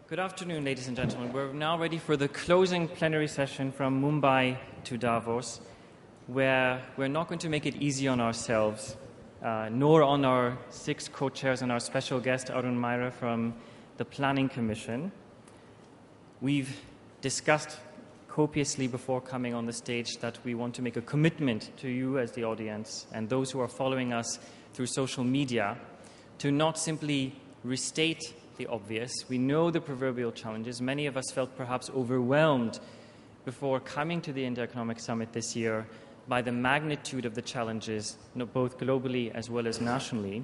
Good afternoon, ladies and gentlemen. We're now ready for the closing plenary session from Mumbai to Davos, where we're not going to make it easy on ourselves, nor on our 6 co-chairs and our special guest, Arun Maira from the Planning Commission. We've discussed copiously before coming on the stage that we want to make a commitment to you as the audience and those who are following us through social media to not simply restate the obvious. We know the proverbial challenges. Many of us felt perhaps overwhelmed before coming to the India Economic Summit this year by the magnitude of the challenges, both globally as well as nationally.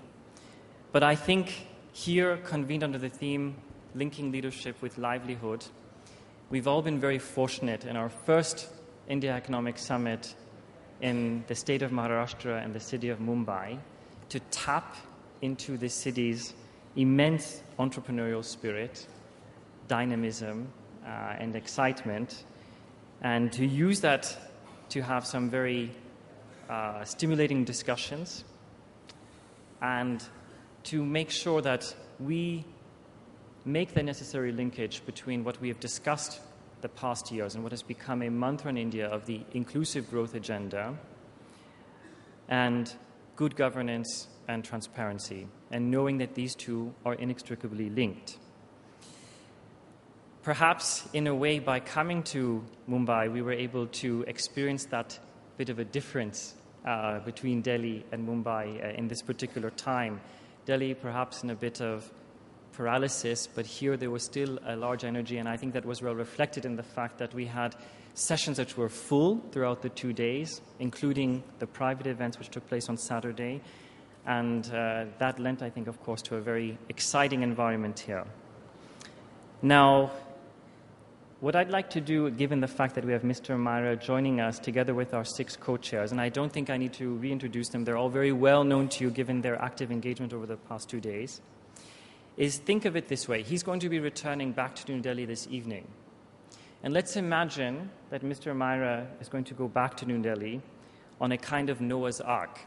But I think here, convened under the theme Linking Leadership with Livelihood, we've all been very fortunate in our first India Economic Summit in the state of Maharashtra and the city of Mumbai to tap into the city's immense entrepreneurial spirit, dynamism, and excitement, and to use that to have some very stimulating discussions and to make sure that we make the necessary linkage between what we have discussed the past years and what has become a mantra in India of the inclusive growth agenda and good governance and transparency, and knowing that these two are inextricably linked. Perhaps, in a way, by coming to Mumbai, we were able to experience that bit of a difference between Delhi and Mumbai in this particular time. Delhi, perhaps in a bit of paralysis, but here there was still a large energy, and I think that was well reflected in the fact that we had sessions that were full throughout the 2 days, including the private events which took place on Saturday, and that lent, I think, of course, to a very exciting environment here. Now, what I'd like to do, given the fact that we have Mr. Maira joining us together with our 6 co-chairs, and I don't think I need to reintroduce them, they're all very well known to you given their active engagement over the past 2 days, is think of it this way. He's going to be returning back to New Delhi this evening. And let's imagine that Mr. Maira is going to go back to New Delhi on a kind of Noah's Ark.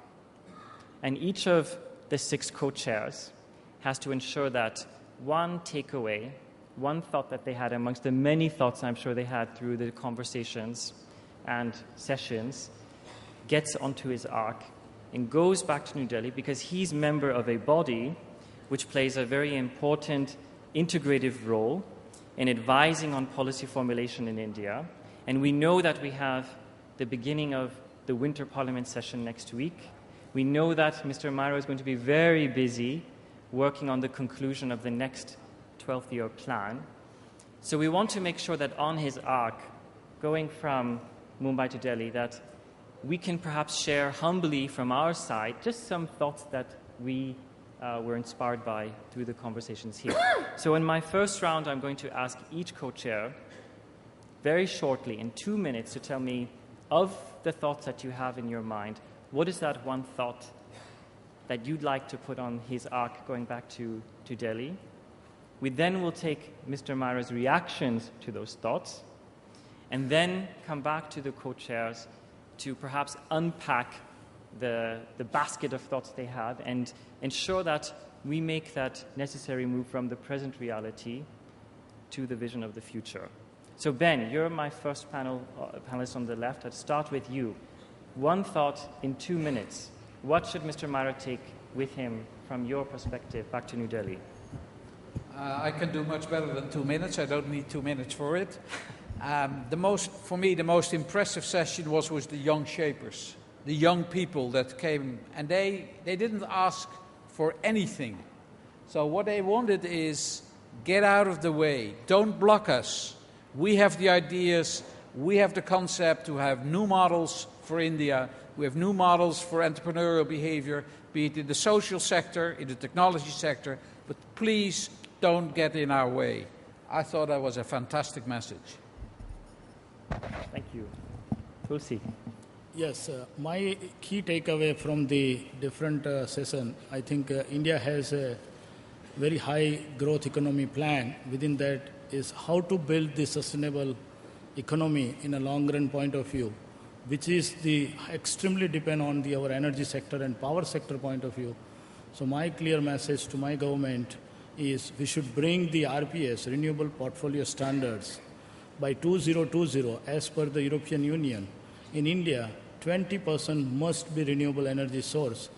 And each of the 6 co-chairs has to ensure that one takeaway, one thought that they had amongst the many thoughts I'm sure they had through the conversations and sessions, gets onto his ark and goes back to New Delhi because he's member of a body which plays a very important integrative role in advising on policy formulation in India. And we know that we have the beginning of the Winter Parliament session next week. We know that Mr. Maira is going to be very busy working on the conclusion of the next 12th year plan. So we want to make sure that on his arc, going from Mumbai to Delhi, that we can perhaps share humbly from our side just some thoughts that we were inspired by through the conversations here. So in my first round, I'm going to ask each co-chair very shortly, in 2 minutes, to tell me of the thoughts that you have in your mind, what is that one thought that you'd like to put on his arc going back to Delhi? We then will take Mr. Maira's reactions to those thoughts and then come back to the co-chairs to perhaps unpack the basket of thoughts they have and ensure that we make that necessary move from the present reality to the vision of the future. So Ben, you're my first panelist on the left. I'd start with you. One thought in 2 minutes. What should Mr. Maira take with him from your perspective back to New Delhi? I can do much better than 2 minutes. I don't need 2 minutes for it. For me, the most impressive session was with the young shapers, the young people that came, and they didn't ask for anything. So what they wanted is get out of the way, don't block us. We have the ideas, we have the concept to have new models for India, we have new models for entrepreneurial behavior, be it in the social sector, in the technology sector, but please don't get in our way. I thought that was a fantastic message. Thank you. Tulsi. Yes, my key takeaway from the different session, I think India has a very high growth economy plan. Within that is how to build the sustainable economy in a long run point of view, which is the extremely depend on our energy sector and power sector point of view. So my clear message to my government is we should bring the RPS, Renewable Portfolio Standards, by 2020 as per the European Union. In India, 20% must be renewable energy source.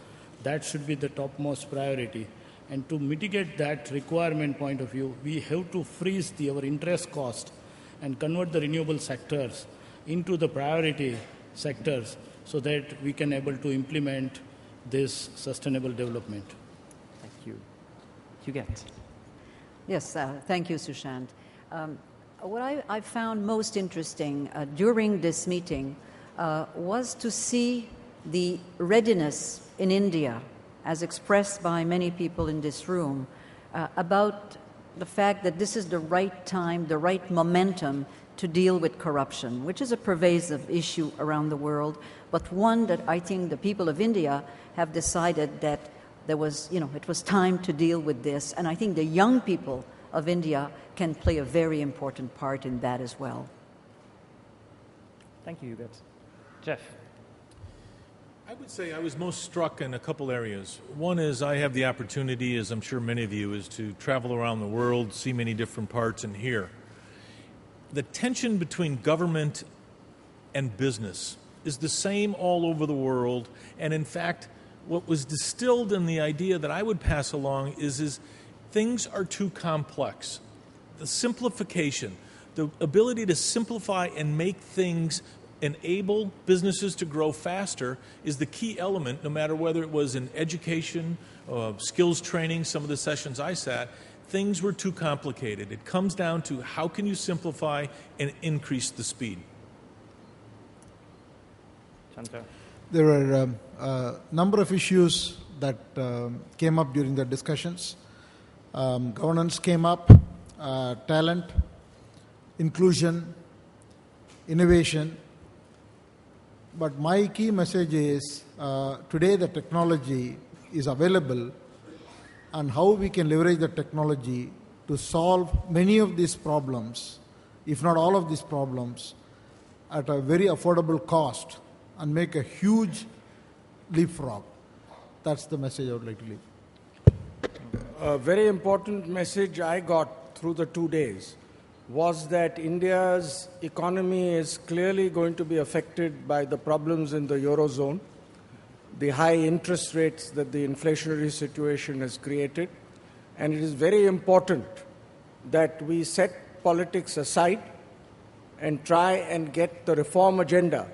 That should be the topmost priority. And to mitigate that requirement point of view, we have to freeze our interest cost and convert the renewable sectors into the priority sectors so that we can able to implement this sustainable development. Thank you. Huguette. Yes, thank you, Sushant. What I found most interesting during this meeting was to see the readiness in India, as expressed by many people in this room, about the fact that this is the right time, the right momentum to deal with corruption, which is a pervasive issue around the world, but one that I think the people of India have decided that it was time to deal with this. And I think the young people of India can play a very important part in that as well. Thank you, Huguette. Jeff. I would say I was most struck in a couple areas. One is I have the opportunity, as I'm sure many of you, is to travel around the world, see many different parts, and hear. The tension between government and business is the same all over the world, and in fact, what was distilled in the idea that I would pass along is things are too complex. The simplification, the ability to simplify and make things enable businesses to grow faster is the key element, no matter whether it was in education, skills training, some of the sessions I sat. Things were too complicated. It comes down to how can you simplify and increase the speed. Chandra. There were a number of issues that came up during the discussions. Governance came up, talent, inclusion, innovation. But my key message is today the technology is available, and how we can leverage the technology to solve many of these problems, if not all of these problems, at a very affordable cost and make a huge leapfrog. That's the message I would like to leave. A very important message I got through the 2 days was that India's economy is clearly going to be affected by the problems in the Eurozone, the high interest rates that the inflationary situation has created, and it is very important that we set politics aside and try and get the reform agenda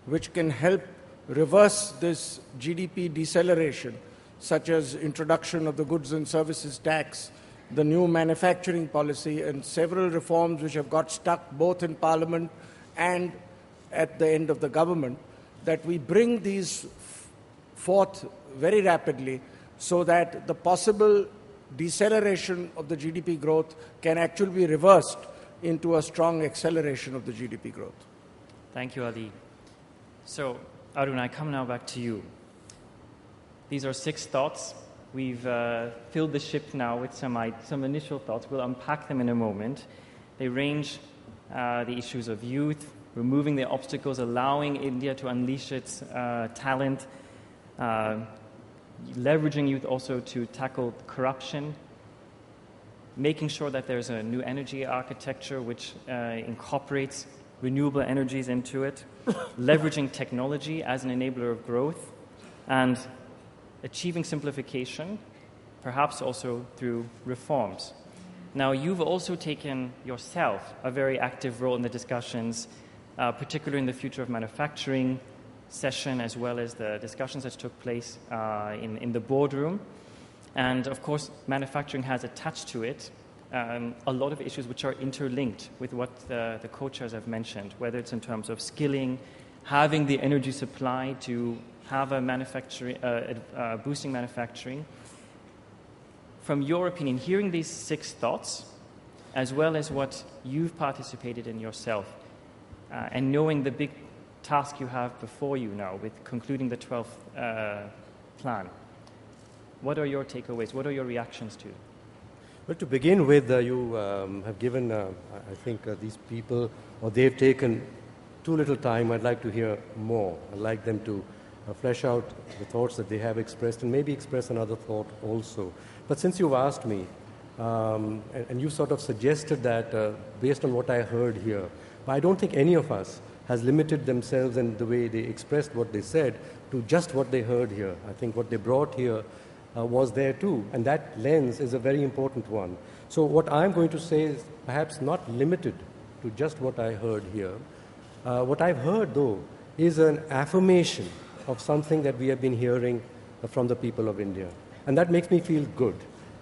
which can help reverse this GDP deceleration, such as introduction of the goods and services tax, the new manufacturing policy, and several reforms which have got stuck both in Parliament and at the end of the government, that we bring these forth very rapidly so that the possible deceleration of the GDP growth can actually be reversed into a strong acceleration of the GDP growth. Thank you, Adi. So, Arun, I come now back to you. These are 6 thoughts. We've filled the ship now with some initial thoughts. We'll unpack them in a moment. They range the issues of youth, removing the obstacles, allowing India to unleash its talent, leveraging youth also to tackle corruption, making sure that there's a new energy architecture which incorporates renewable energies into it, leveraging technology as an enabler of growth, and achieving simplification, perhaps also through reforms. Now, you've also taken yourself a very active role in the discussions, particularly in the future of manufacturing session, as well as the discussions that took place in the boardroom. And of course, manufacturing has attached to it a lot of issues which are interlinked with what the co-chairs have mentioned, whether it's in terms of skilling, having the energy supply to have a manufacturing, boosting manufacturing. From your opinion, hearing these 6 thoughts, as well as what you've participated in yourself, and knowing the big task you have before you now with concluding the 12th plan, what are your takeaways? What are your reactions to? Well, to begin with, you have given, I think, these people, or they've taken too little time. I'd like to hear more. I'd like them to flesh out the thoughts that they have expressed and maybe express another thought also. But since you've asked me, and you sort of suggested that based on what I heard here. But I don't think any of us has limited themselves in the way they expressed what they said to just what they heard here. I think what they brought here was there too, and that lens is a very important one. So what I'm going to say is perhaps not limited to just what I heard here. What I've heard, though, is an affirmation of something that we have been hearing from the people of India. And that makes me feel good.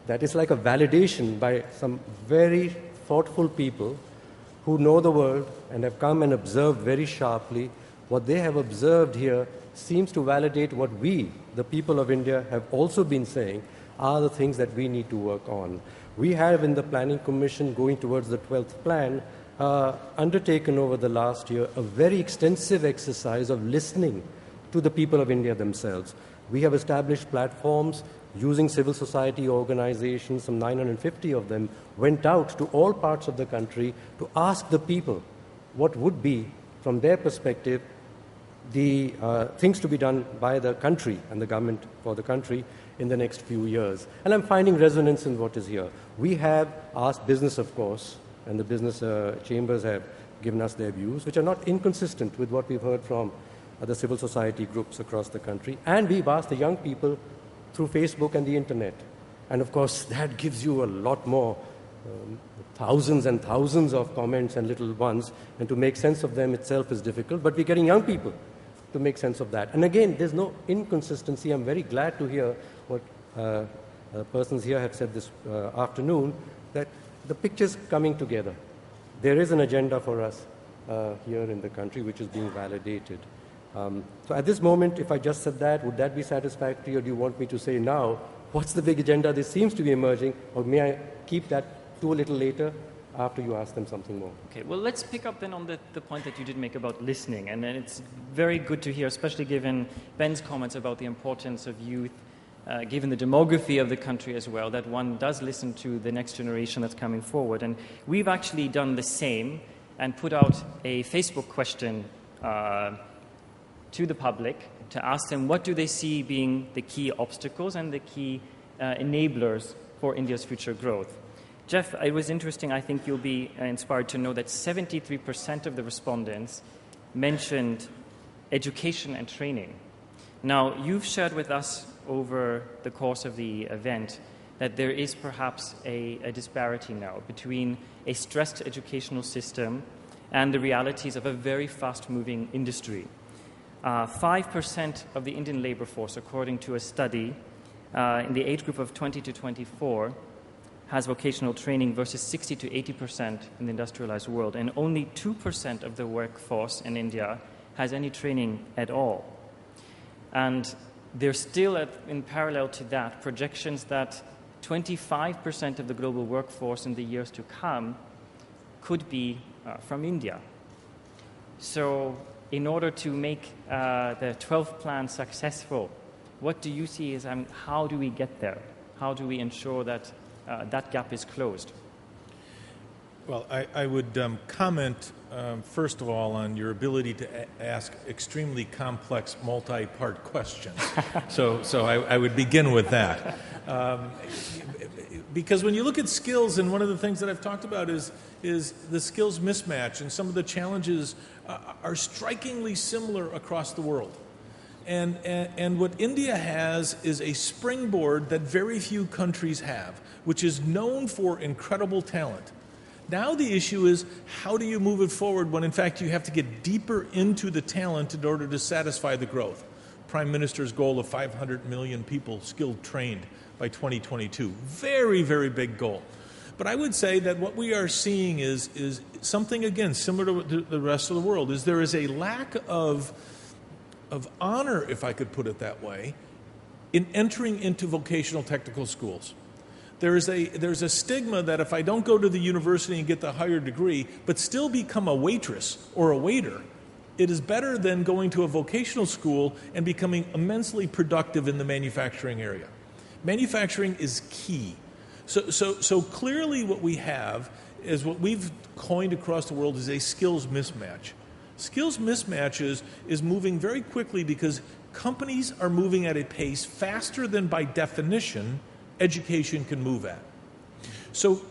That is like a validation by some very thoughtful people who know the world and have come and observed very sharply. What they have observed here seems to validate what we, the people of India, have also been saying are the things that we need to work on. We have in the Planning Commission, going towards the 12th plan, undertaken over the last year a very extensive exercise of listening to the people of India themselves. We have established platforms using civil society organizations, some 950 of them, went out to all parts of the country to ask the people what would be, from their perspective, the things to be done by the country and the government for the country in the next few years. And I'm finding resonance in what is here. We have asked business, of course, and the business chambers have given us their views, which are not inconsistent with what we've heard from the civil society groups across the country. And we've asked the young people through Facebook and the internet. And of course, that gives you a lot more, thousands and thousands of comments and little ones, and to make sense of them itself is difficult, but we're getting young people to make sense of that. And again, there's no inconsistency. I'm very glad to hear what persons here have said this afternoon, that the picture's coming together. There is an agenda for us here in the country which is being validated. So at this moment, if I just said that, would that be satisfactory, or do you want me to say now, what's the big agenda that seems to be emerging, or may I keep that to a little later after you ask them something more? Okay, well, let's pick up then on the point that you did make about listening. And then it's very good to hear, especially given Ben's comments about the importance of youth, given the demography of the country as well, that one does listen to the next generation that's coming forward. And we've actually done the same and put out a Facebook question to the public to ask them what do they see being the key obstacles and the key enablers for India's future growth. Jeff, it was interesting. I think you'll be inspired to know that 73% of the respondents mentioned education and training. Now, you've shared with us over the course of the event that there is perhaps a disparity now between a stressed educational system and the realities of a very fast-moving industry. 5% of the Indian labor force, according to a study in the age group of 20 to 24, has vocational training versus 60 to 80% in the industrialized world. And only 2% of the workforce in India has any training at all. And there's still, in parallel to that, projections that 25% of the global workforce in the years to come could be from India. So in order to make the 12th plan successful, what do you see as how do we get there? How do we ensure that that gap is closed? Well, I would comment, first of all, on your ability to ask extremely complex, multi-part questions. So I would begin with that. Because when you look at skills, and one of the things that I've talked about is the skills mismatch, and some of the challenges are strikingly similar across the world. And what India has is a springboard that very few countries have, which is known for incredible talent. Now the issue is, how do you move it forward when, in fact, you have to get deeper into the talent in order to satisfy the growth? Prime Minister's goal of 500 million people skilled trained by 2022. Very, very big goal. But I would say that what we are seeing is something, again, similar to the rest of the world, is there is a lack of honor, if I could put it that way, in entering into vocational technical schools. There's a stigma that if I don't go to the university and get the higher degree, but still become a waitress or a waiter, it is better than going to a vocational school and becoming immensely productive in the manufacturing area. Manufacturing is key. So clearly what we have is what we've coined across the world is a skills mismatch. Skills mismatch is moving very quickly because companies are moving at a pace faster than, by definition, education can move at. So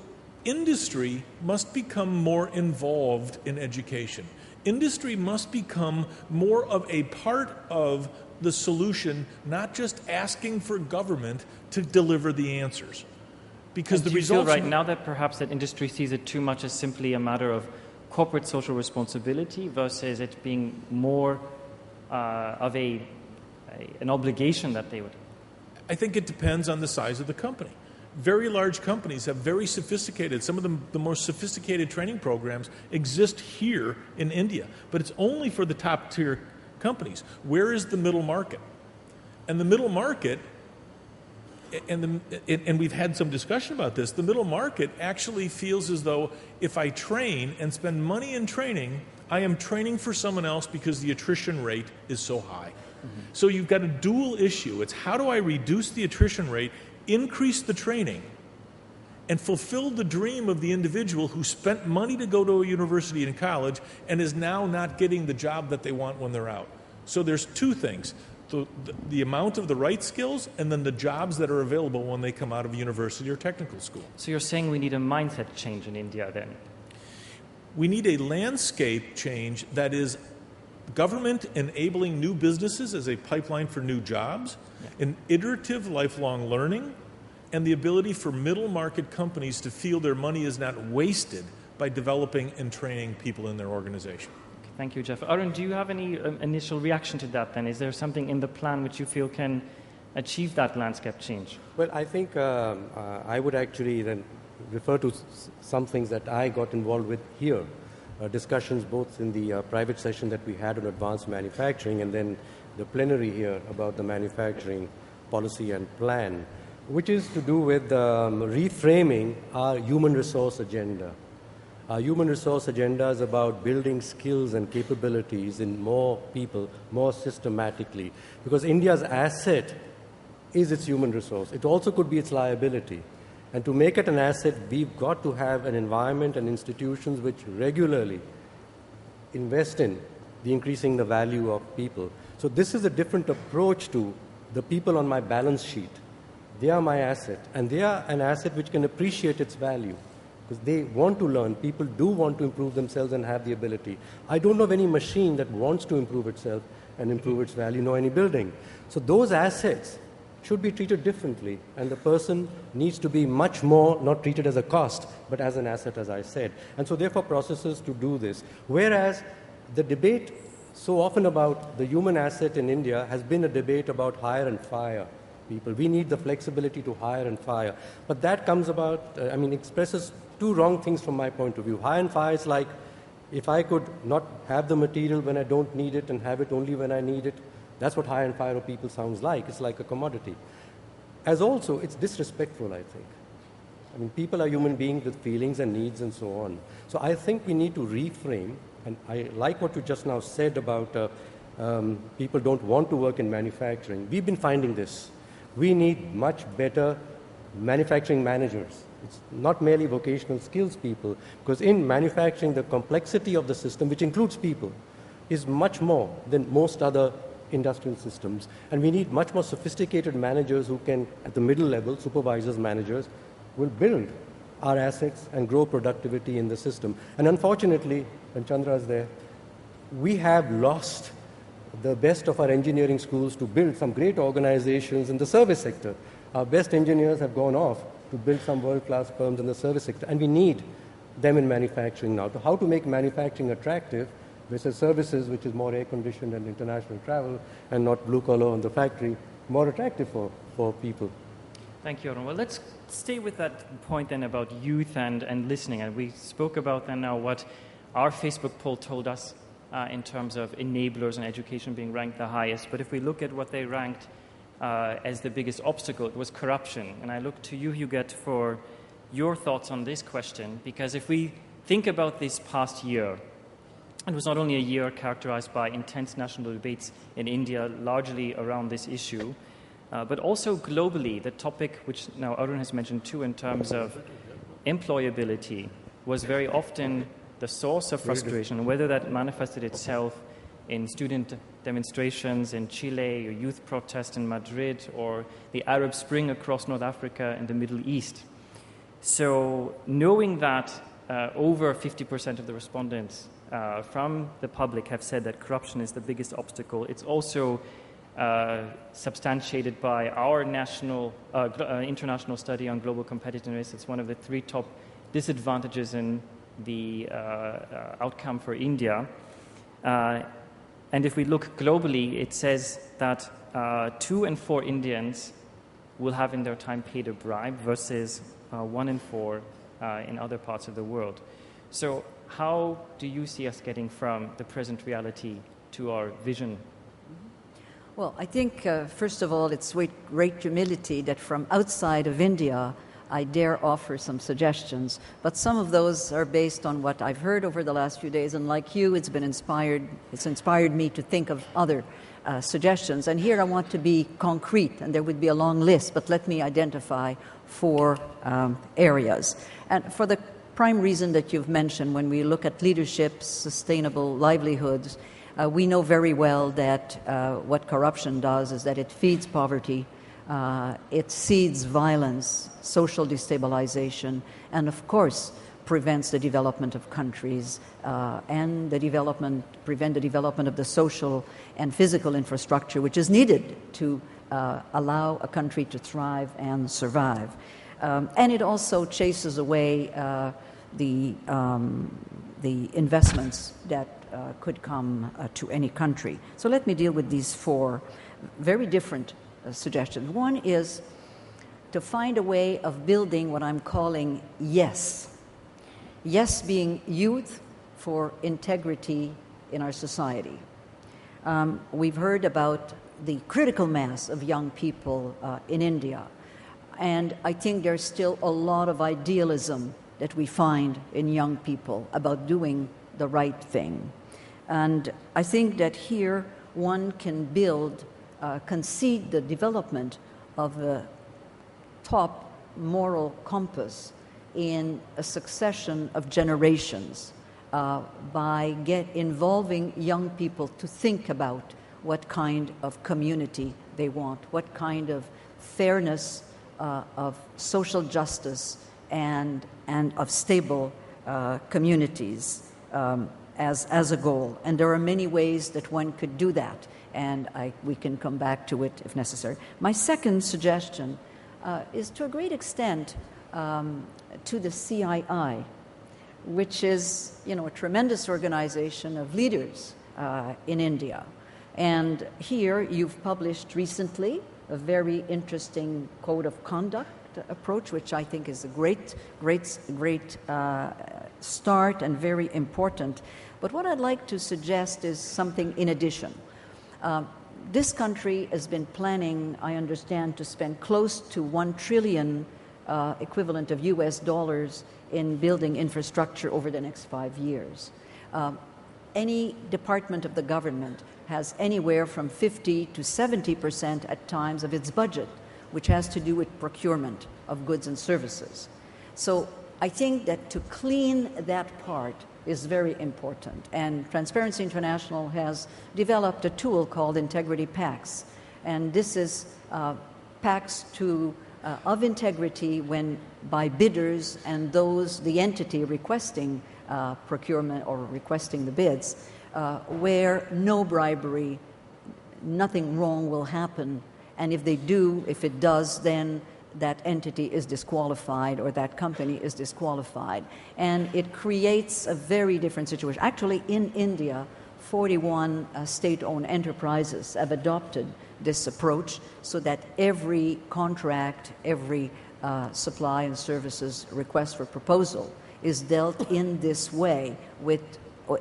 industry must become more involved in education. Industry must become more of a part of the solution, not just asking for government to deliver the answers. Because the results... Do you feel right now that perhaps that industry sees it too much as simply a matter of corporate social responsibility versus it being more of an obligation that they would? I think it depends on the size of the company. Very large companies have very sophisticated, some of the more sophisticated training programs exist here in India, but it's only for the top tier companies. Where is the middle market? And the middle market, and we've had some discussion about this, the middle market actually feels as though if I train and spend money in training, I am training for someone else because the attrition rate is so high. So you've got a dual issue. It's how do I reduce the attrition rate, increase the training, and fulfill the dream of the individual who spent money to go to a university and college and is now not getting the job that they want when they're out. So there's two things, the amount of the right skills and then the jobs that are available when they come out of university or technical school. So you're saying we need a mindset change in India then? We need a landscape change that is government enabling new businesses as a pipeline for new jobs, an iterative lifelong learning, and the ability for middle market companies to feel their money is not wasted by developing and training people in their organization. Okay, thank you, Jeff. Arun, do you have any initial reaction to that then? Is there something in the plan which you feel can achieve that landscape change? Well, I think I would actually then refer to some things that I got involved with here. Discussions both in the private session that we had on advanced manufacturing and then the plenary here about the manufacturing policy and plan, which is to do with reframing our human resource agenda. Our human resource agenda is about building skills and capabilities in more people, more systematically, because India's asset is its human resource. It also could be its liability. And to make it an asset, we've got to have an environment and institutions which regularly invest in increasing the value of people. So this is a different approach to the people on my balance sheet. They are my asset, and they are an asset which can appreciate its value because they want to learn. People do want to improve themselves and have the ability. I don't know of any machine that wants to improve itself and improve its value, nor any building. So those assets should be treated differently, and the person needs to be much more not treated as a cost, but as an asset, as I said. And so therefore processes to do this. Whereas the debate so often about the human asset in India has been a debate about hire and fire people. We need the flexibility to hire and fire. But that comes about, expresses two wrong things from my point of view. Hire and fire is like, if I could not have the material when I don't need it and have it only when I need it, that's what hire and fire of people sounds like. It's like a commodity. As also, it's disrespectful, I think. People are human beings with feelings and needs and so on. So I think we need to reframe, and I like what you just now said about people don't want to work in manufacturing. We've been finding this. We need much better manufacturing managers. It's not merely vocational skills people, because in manufacturing, the complexity of the system, which includes people, is much more than most other industrial systems, and we need much more sophisticated managers who can, at the middle level, supervisors, managers, will build our assets and grow productivity in the system. And unfortunately, when Chandra is there, we have lost the best of our engineering schools to build some great organizations in the service sector. Our best engineers have gone off to build some world-class firms in the service sector, and we need them in manufacturing now. So how to make manufacturing attractive versus services, which is more air-conditioned and international travel, and not blue-collar on the factory, more attractive for people. Thank you, Arun. Well, let's stay with that point then about youth and listening. And we spoke about then now what our Facebook poll told us in terms of enablers and education being ranked the highest. But if we look at what they ranked as the biggest obstacle, it was corruption. And I look to you, Huguette, for your thoughts on this question, because if we think about this past year, it was not only a year characterized by intense national debates in India, largely around this issue, but also globally, the topic which now Arun has mentioned too in terms of employability was very often the source of frustration, whether that manifested itself in student demonstrations in Chile, or youth protests in Madrid, or the Arab Spring across North Africa and the Middle East. So knowing that over 50% of the respondents from the public have said that corruption is the biggest obstacle, it's also substantiated by our international study on global competitiveness. It's one of the 3 top disadvantages in the outcome for India. And if we look globally, it says that 2 in 4 Indians will have in their time paid a bribe versus 1 in 4 in other parts of the world. So how do you see us getting from the present reality to our vision? Well, I think, first of all, it's with great humility that from outside of India, I dare offer some suggestions. But some of those are based on what I've heard over the last few days, and like you, it's inspired me to think of other suggestions. And here I want to be concrete, and there would be a long list, but let me identify 4 areas. And for the prime reason that you've mentioned, when we look at leadership, sustainable livelihoods, we know very well that what corruption does is that it feeds poverty, it seeds violence, social destabilization, and of course prevents the development of countries and prevent the development of the social and physical infrastructure which is needed to allow a country to thrive and survive. And it also chases away the investments that could come to any country. So let me deal with these 4 very different suggestions. One is to find a way of building what I'm calling YES. YES being youth for integrity in our society. We've heard about the critical mass of young people in India, and I think there's still a lot of idealism that we find in young people about doing the right thing. And I think that here one can concede the development of a top moral compass in a succession of generations by involving young people to think about what kind of community they want, what kind of fairness, of social justice, and of stable communities as a goal. And there are many ways that one could do that, and we can come back to it if necessary. My second suggestion is to a great extent to the CII, which is, a tremendous organization of leaders in India. And here you've published recently a very interesting code of conduct approach, which I think is a great start and very important. But what I'd like to suggest is something in addition. This country has been planning, I understand, to spend close to $1 trillion equivalent of US dollars in building infrastructure over the next 5 years. Any department of the government has anywhere from 50 to 70% at times of its budget, which has to do with procurement of goods and services. So I think that to clean that part is very important. And Transparency International has developed a tool called Integrity Pacts. And this is pacts of integrity when by bidders and the entity requesting procurement or requesting the bids, where no bribery, nothing wrong will happen. And if it does, then that entity is disqualified or that company is disqualified. And it creates a very different situation. Actually, in India, 41 state-owned enterprises have adopted this approach so that every contract, every supply and services request for proposal is dealt in this way with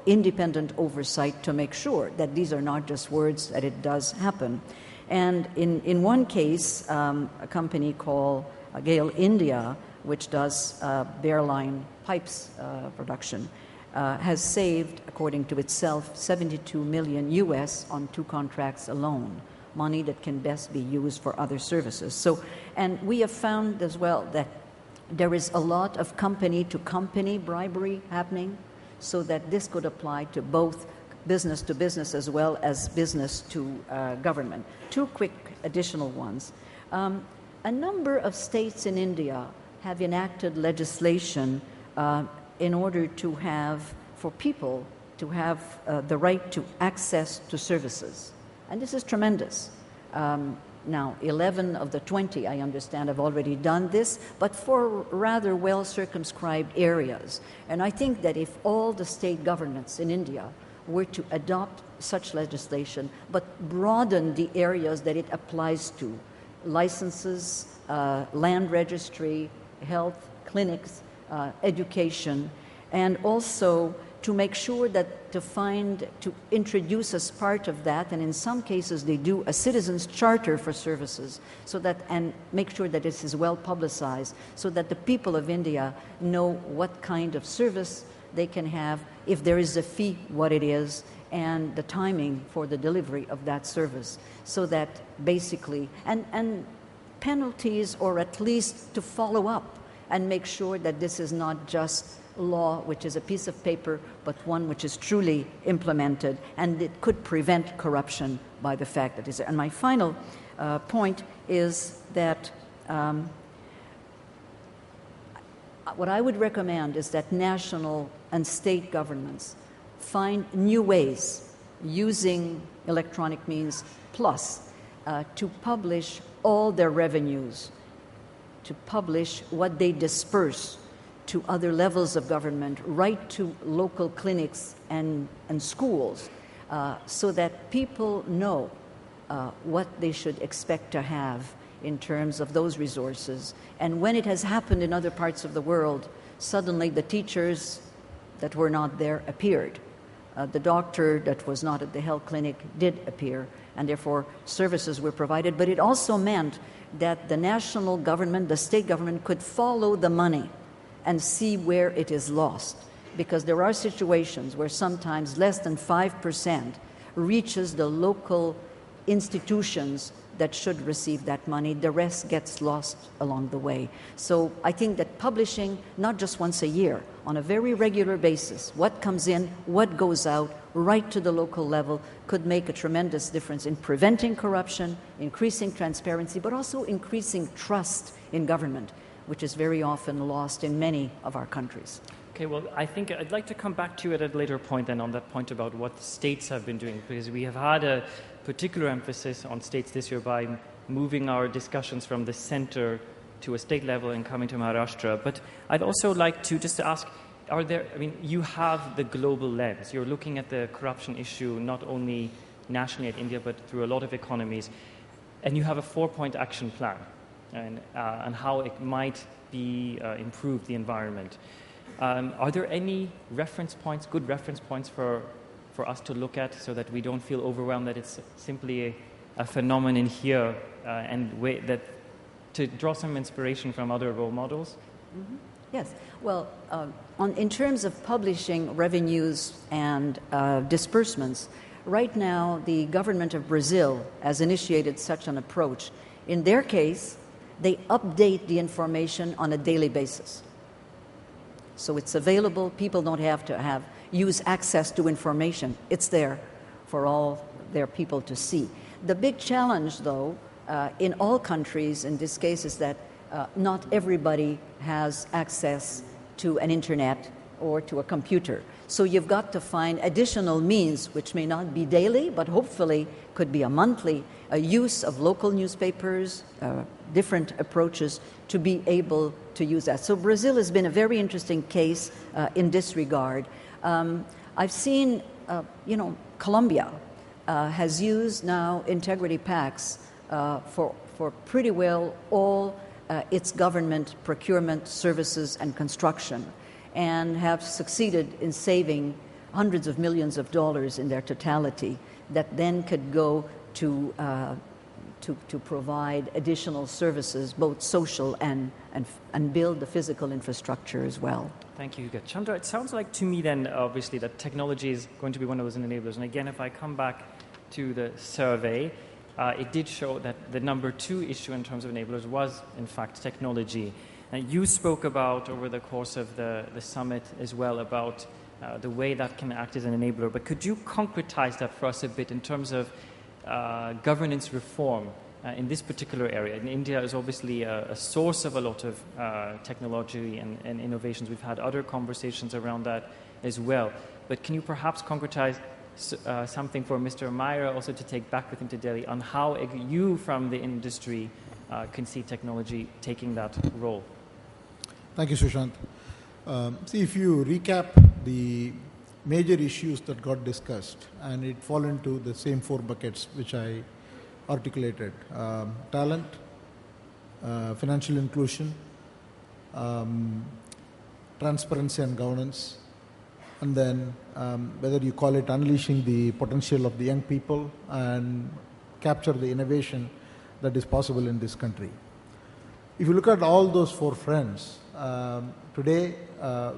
independent oversight to make sure that these are not just words, that it does happen. And in one case, a company called Gale India, which does bare line pipes production, has saved, according to itself, 72 million US on 2 contracts alone, money that can best be used for other services. So, and we have found as well that there is a lot of company-to-company bribery happening, so that this could apply to both business to business as well as business to government. 2 quick additional ones. A number of states in India have enacted legislation in order to have, for people to have the right to access to services. And this is tremendous. Now, 11 of the 20, I understand, have already done this, but for rather well-circumscribed areas. And I think that if all the state governments in India were to adopt such legislation, but broaden the areas that it applies to, licenses, land registry, health, clinics, education, and also to make sure that to introduce as part of that, and in some cases they do, a citizens' charter for services, so that, and make sure that this is well publicized, so that the people of India know what kind of service they can have, if there is a fee, what it is, and the timing for the delivery of that service, so that basically, and penalties, or at least to follow up and make sure that this is not just law, which is a piece of paper, but one which is truly implemented, and it could prevent corruption by the fact that it's there. And my final point is that what I would recommend is that national and state governments find new ways, using electronic means plus, to publish all their revenues, to publish what they disperse to other levels of government, right to local clinics and schools, so that people know what they should expect to have in terms of those resources. And when it has happened in other parts of the world, suddenly the teachers that were not there appeared. The doctor that was not at the health clinic did appear, and therefore services were provided. But it also meant that the national government, the state government, could follow the money and see where it is lost. Because there are situations where sometimes less than 5% reaches the local institutions that should receive that money. The rest gets lost along the way. So I think that publishing, not just once a year, on a very regular basis, what comes in, what goes out, right to the local level, could make a tremendous difference in preventing corruption, increasing transparency, but also increasing trust in government, which is very often lost in many of our countries. Okay, well, I think I'd like to come back to it at a later point then on that point about what states have been doing, because we have had a particular emphasis on states this year by moving our discussions from the center to a state level and coming to Maharashtra. But I'd also like to just ask, you have the global lens. You're looking at the corruption issue not only nationally at India, but through a lot of economies. And you have a 4-point action plan and how it might be improved, the environment. Are there any reference points, good reference points for us to look at so that we don't feel overwhelmed that it's simply a phenomenon here that to draw some inspiration from other role models? Mm-hmm. Yes. Well, in terms of publishing revenues and disbursements, right now the government of Brazil has initiated such an approach. In their case, they update the information on a daily basis. So it's available. People don't have to use access to information. It's there for all their people to see. The big challenge, though, in all countries in this case is that not everybody has access to an internet or to a computer. So you've got to find additional means, which may not be daily, but hopefully could be a monthly, use of local newspapers, different approaches to be able to use that. So Brazil has been a very interesting case in this regard. I've seen, Colombia has used now integrity packs for pretty well all its government procurement services and construction, and have succeeded in saving hundreds of millions of dollars in their totality that then could go to provide additional services, both social and build the physical infrastructure as well. Thank you, Hugo. Chandra, it sounds like to me then, obviously, that technology is going to be one of those enablers. And again, if I come back to the survey, it did show that the number 2 issue in terms of enablers was, in fact, technology. And you spoke about, over the course of the summit as well, about the way that can act as an enabler. But could you concretize that for us a bit in terms of governance reform in this particular area. And India is obviously a source of a lot of technology and innovations. We've had other conversations around that as well. But can you perhaps concretize something for Mr. Meyer also to take back with him to Delhi on how you from the industry can see technology taking that role? Thank you, Sushant. See, if you recap the major issues that got discussed, and it fall into the same 4 buckets which I articulated: talent, financial inclusion, transparency and governance, and then whether you call it unleashing the potential of the young people and capture the innovation that is possible in this country. If you look at all those 4 fronts, today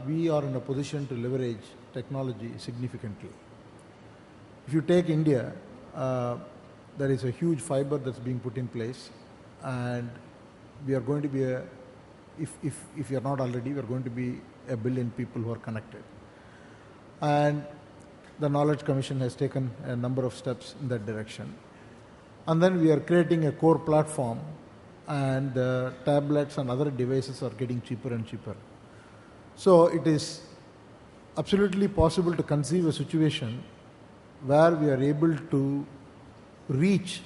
we are in a position to leverage technology significantly. If you take India, there is a huge fiber that's being put in place, and we are going to be if you are not already, we are going to be 1 billion people who are connected. And the Knowledge Commission has taken a number of steps in that direction. And then we are creating a core platform, and tablets and other devices are getting cheaper and cheaper. So it is absolutely possible to conceive a situation where we are able to reach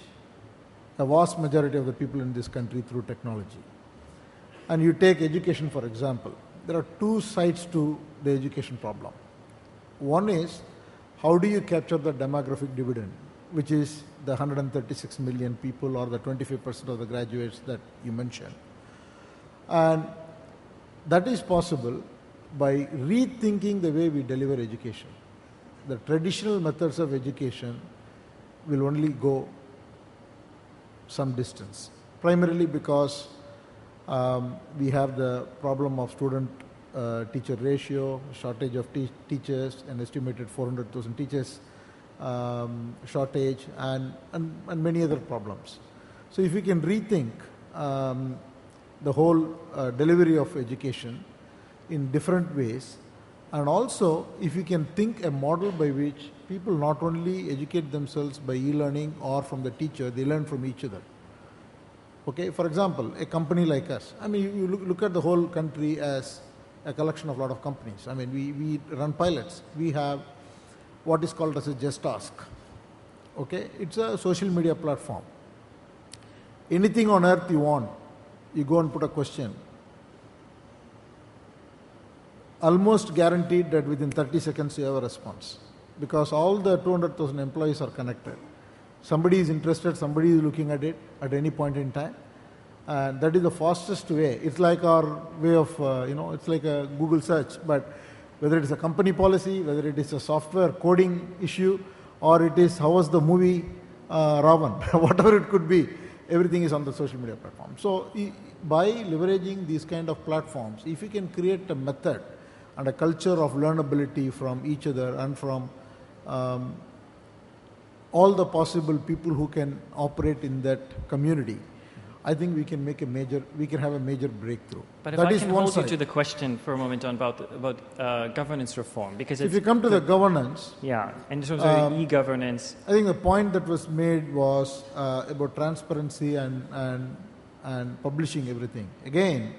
a vast majority of the people in this country through technology. And you take education, for example. There are 2 sides to the education problem. One is, how do you capture the demographic dividend, which is the 136 million people or the 25% of the graduates that you mentioned. And that is possible by rethinking the way we deliver education. The traditional methods of education will only go some distance, primarily because we have the problem of student-teacher ratio, shortage of teachers, an estimated 400,000 teachers shortage, and many other problems. So if we can rethink the whole delivery of education in different ways, and also if we can think a model by which people not only educate themselves by e-learning or from the teacher, they learn from each other. Okay, for example, a company like us, I mean, you look at the whole country as a collection of a lot of companies. I mean, we run pilots. We have what is called as a Just Ask. Okay, it's a social media platform. Anything on earth you want, you go and put a question. Almost guaranteed that within 30 seconds you have a response, because all the 200,000 employees are connected. Somebody is interested, somebody is looking at it at any point in time, and that is the fastest way. It's like our way of, it's like a Google search, but whether it is a company policy, whether it is a software coding issue, or it is how was the movie Ravan, whatever it could be, everything is on the social media platform. So by leveraging these kind of platforms, if you can create a method and a culture of learnability from each other and from all the possible people who can operate in that community, I think we can have a major breakthrough. But if I can hold you to the question for a moment about governance reform, because if you come to the governance, in terms of e-governance, I think the point that was made was about transparency and publishing everything. Again,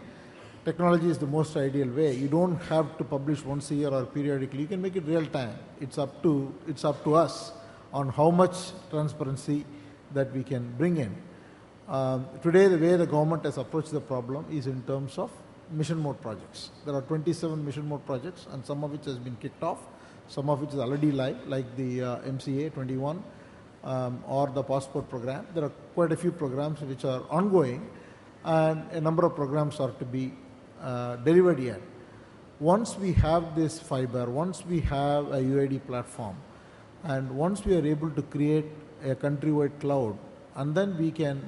technology is the most ideal way. You don't have to publish once a year or periodically. You can make it real time. It's up to us on how much transparency that we can bring in. Today, the way the government has approached the problem is in terms of mission mode projects. There are 27 mission mode projects, and some of which has been kicked off, some of which is already live, like the MCA 21 or the passport program. There are quite a few programs which are ongoing, and a number of programs are to be delivered yet. Once we have this fiber, once we have a UID platform, and once we are able to create a countrywide cloud, and then we can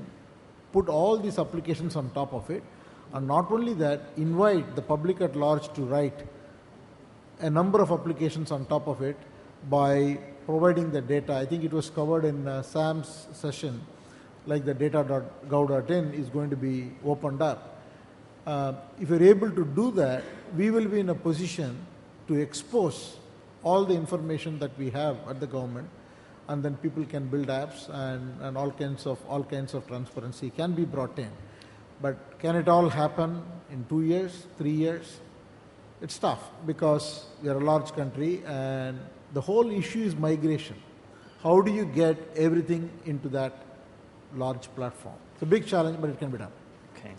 put all these applications on top of it, and not only that, invite the public at large to write a number of applications on top of it by providing the data. I think it was covered in Sam's session, like the data.gov.in is going to be opened up. If we're able to do that, we will be in a position to expose all the information that we have at the government and then people can build apps, and all kinds of transparency can be brought in. But can it all happen in 2 years, 3 years? It's tough because we are a large country, and the whole issue is migration. How do you get everything into that large platform? It's a big challenge, but it can be done. Okay.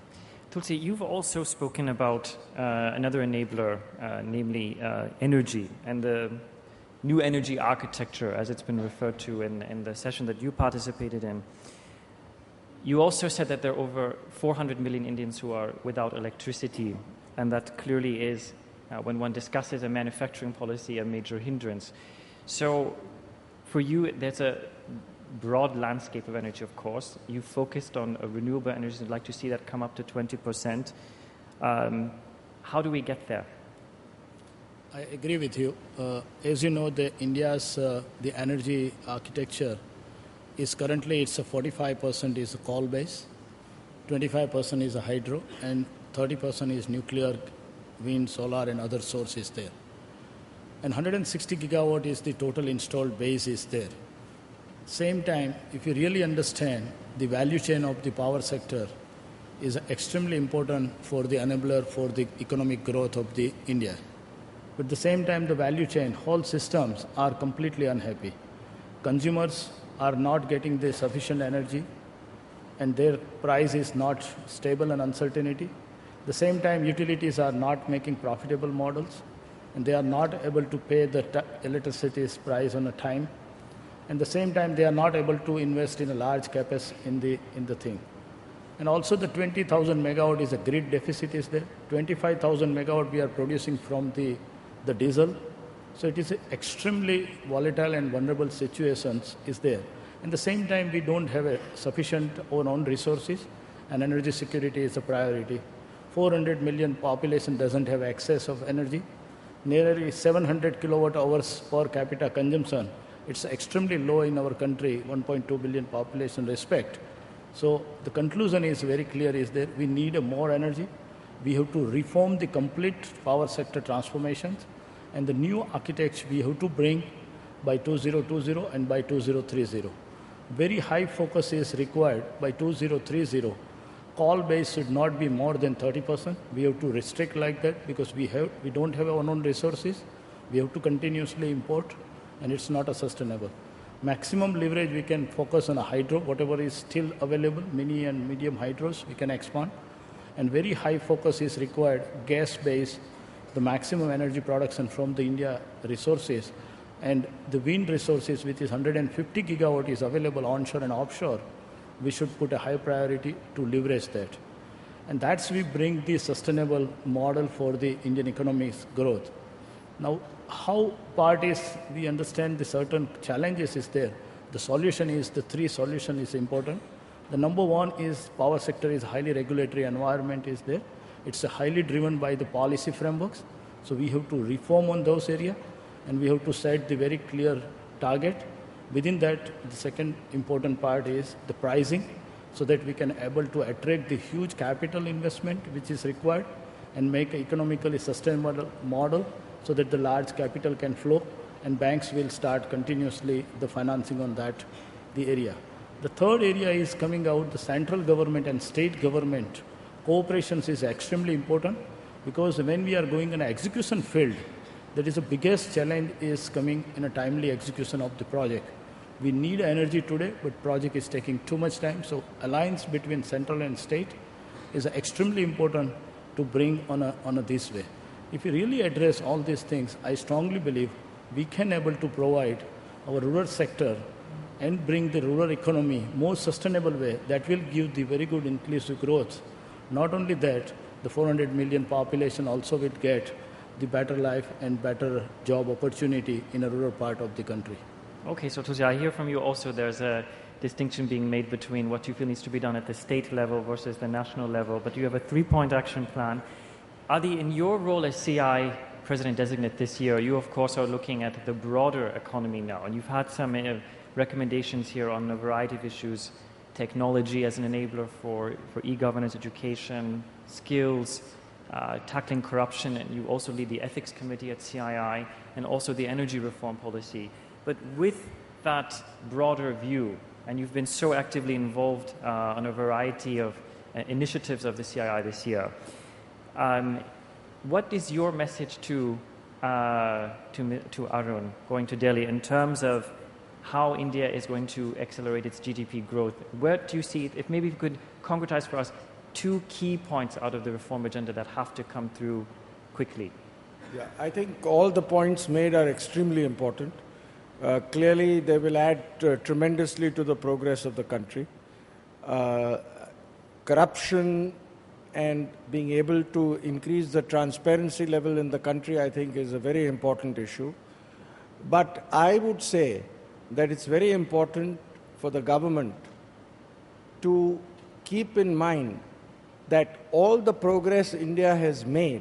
Tulsi, you've also spoken about another enabler, namely energy, and the new energy architecture, as it's been referred to in the session that you participated in. You also said that there are over 400 million Indians who are without electricity, and that clearly is, when one discusses a manufacturing policy, a major hindrance. So for you, there's a broad landscape of energy, of course. You focused on renewable energy. I'd like to see that come up to 20%. How do we get there? I agree with you. As you know, India's the energy architecture is currently, it's a 45% is a coal base, 25% is a hydro, and 30% is nuclear, wind, solar, and other sources there. And 160 gigawatt is the total installed base is there. Same time, if you really understand the value chain of the power sector is extremely important for the enabler for the economic growth of the India. But at the same time, the value chain, whole systems are completely unhappy. Consumers are not getting the sufficient energy, and their price is not stable and uncertainty. At the same time, utilities are not making profitable models, and they are not able to pay the electricity's price on a time. And at the same time, they are not able to invest in a large CapEx in the thing. And also the 20,000 megawatt is a grid deficit is there. 25,000 megawatt we are producing from the diesel. So it is extremely volatile and vulnerable situations is there. At the same time, we don't have a sufficient own resources, and energy security is a priority. 400 million population doesn't have access of energy. Nearly 700 kilowatt hours per capita consumption. It's extremely low in our country, 1.2 billion population respect. So the conclusion is very clear is that we need more energy. We have to reform the complete power sector transformations, and the new architecture we have to bring by 2020 and by 2030. Very high focus is required by 2030. Coal base should not be more than 30%. We have to restrict like that because we don't have our own resources. We have to continuously import, and it's not a sustainable. Maximum leverage we can focus on a hydro, whatever is still available, mini and medium hydros we can expand. And very high focus is required, gas-based, the maximum energy production from the India resources, and the wind resources, which is 150 gigawatt is available onshore and offshore. We should put a high priority to leverage that. And that's we bring the sustainable model for the Indian economy's growth. Now, how part is, we understand the certain challenges is there. The solution is, the three solution is important. The number one is power sector is highly regulatory environment is there. It's highly driven by the policy frameworks. So we have to reform on those areas, and we have to set the very clear target. Within that, the second important part is the pricing, so that we can able to attract the huge capital investment which is required and make an economically sustainable model so that the large capital can flow and banks will start continuously the financing on that, the area. The third area is coming out, the central government and state government cooperations is extremely important, because when we are going in an execution field, that is the biggest challenge is coming in a timely execution of the project. We need energy today, but project is taking too much time. So alliance between central and state is extremely important to bring on a this way. If we really address all these things, I strongly believe we can able to provide our rural sector and bring the rural economy more sustainable way that will give the very good inclusive growth. Not only that, the 400 million population also will get the better life and better job opportunity in a rural part of the country. Okay, so Tulsi, I hear from you also there's a distinction being made between what you feel needs to be done at the state level versus the national level, but you have a 3-point action plan. Adi, in your role as CI President Designate this year, you of course are looking at the broader economy now, and you've had some recommendations here on a variety of issues, technology as an enabler for e-governance, education, skills, tackling corruption, and you also lead the ethics committee at CII, and also the energy reform policy. But with that broader view, and you've been so actively involved on a variety of initiatives of the CII this year, what is your message to Arun going to Delhi in terms of how India is going to accelerate its GDP growth? Where do you see, if maybe you could concretize for us 2 key points out of the reform agenda that have to come through quickly? Yeah, I think all the points made are extremely important. Clearly, they will add tremendously to the progress of the country. Corruption and being able to increase the transparency level in the country, I think, is a very important issue. But I would say that it's very important for the government to keep in mind that all the progress India has made,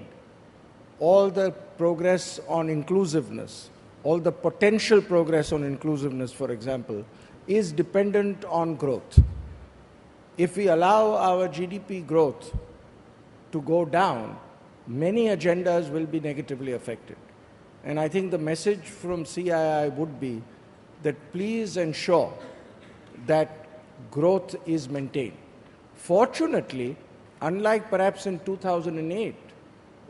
all the progress on inclusiveness, all the potential progress on inclusiveness, for example, is dependent on growth. If we allow our GDP growth to go down, many agendas will be negatively affected. And I think the message from CII would be that please ensure that growth is maintained. Fortunately, unlike perhaps in 2008,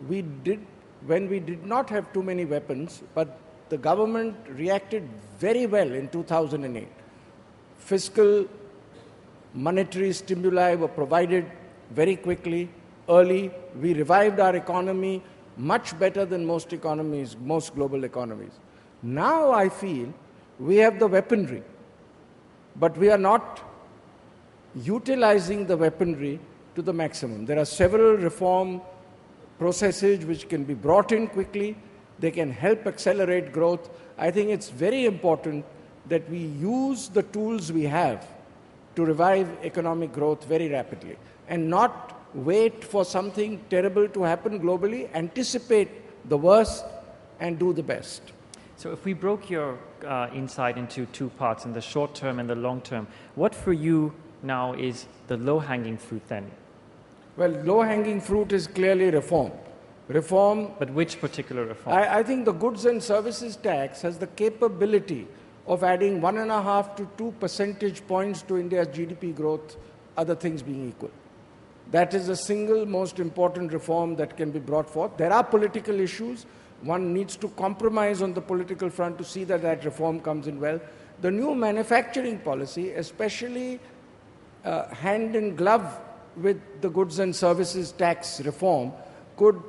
when we did not have too many weapons, but the government reacted very well in 2008. Fiscal, monetary stimuli were provided very quickly, early. We revived our economy much better than most economies, most global economies. Now I feel we have the weaponry, but we are not utilizing the weaponry to the maximum. There are several reform processes which can be brought in quickly. They can help accelerate growth. I think it's very important that we use the tools we have to revive economic growth very rapidly and not wait for something terrible to happen globally, anticipate the worst and do the best. So if we broke your insight into 2 parts, in the short term and the long term, what for you now is the low-hanging fruit then? Well, low-hanging fruit is clearly reform. But which particular reform? I think the goods and services tax has the capability of adding 1.5 to 2 percentage points to India's GDP growth, other things being equal. That is the single most important reform that can be brought forth. There are political issues. One needs to compromise on the political front to see that that reform comes in well. The new manufacturing policy, especially hand in glove with the goods and services tax reform, could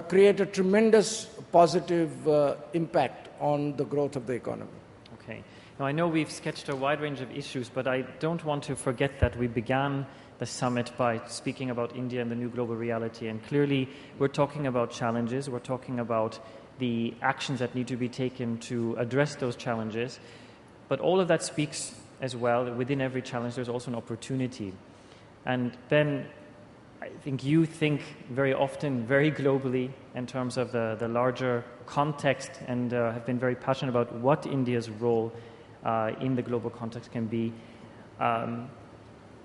create a tremendous positive impact on the growth of the economy. Okay. Now, I know we've sketched a wide range of issues, but I don't want to forget that we began the summit by speaking about India and the new global reality. And clearly, we're talking about challenges. We're talking about the actions that need to be taken to address those challenges. But all of that speaks as well, within every challenge, there's also an opportunity. And Ben, I think you think very often, very globally, in terms of the larger context, and have been very passionate about what India's role in the global context can be.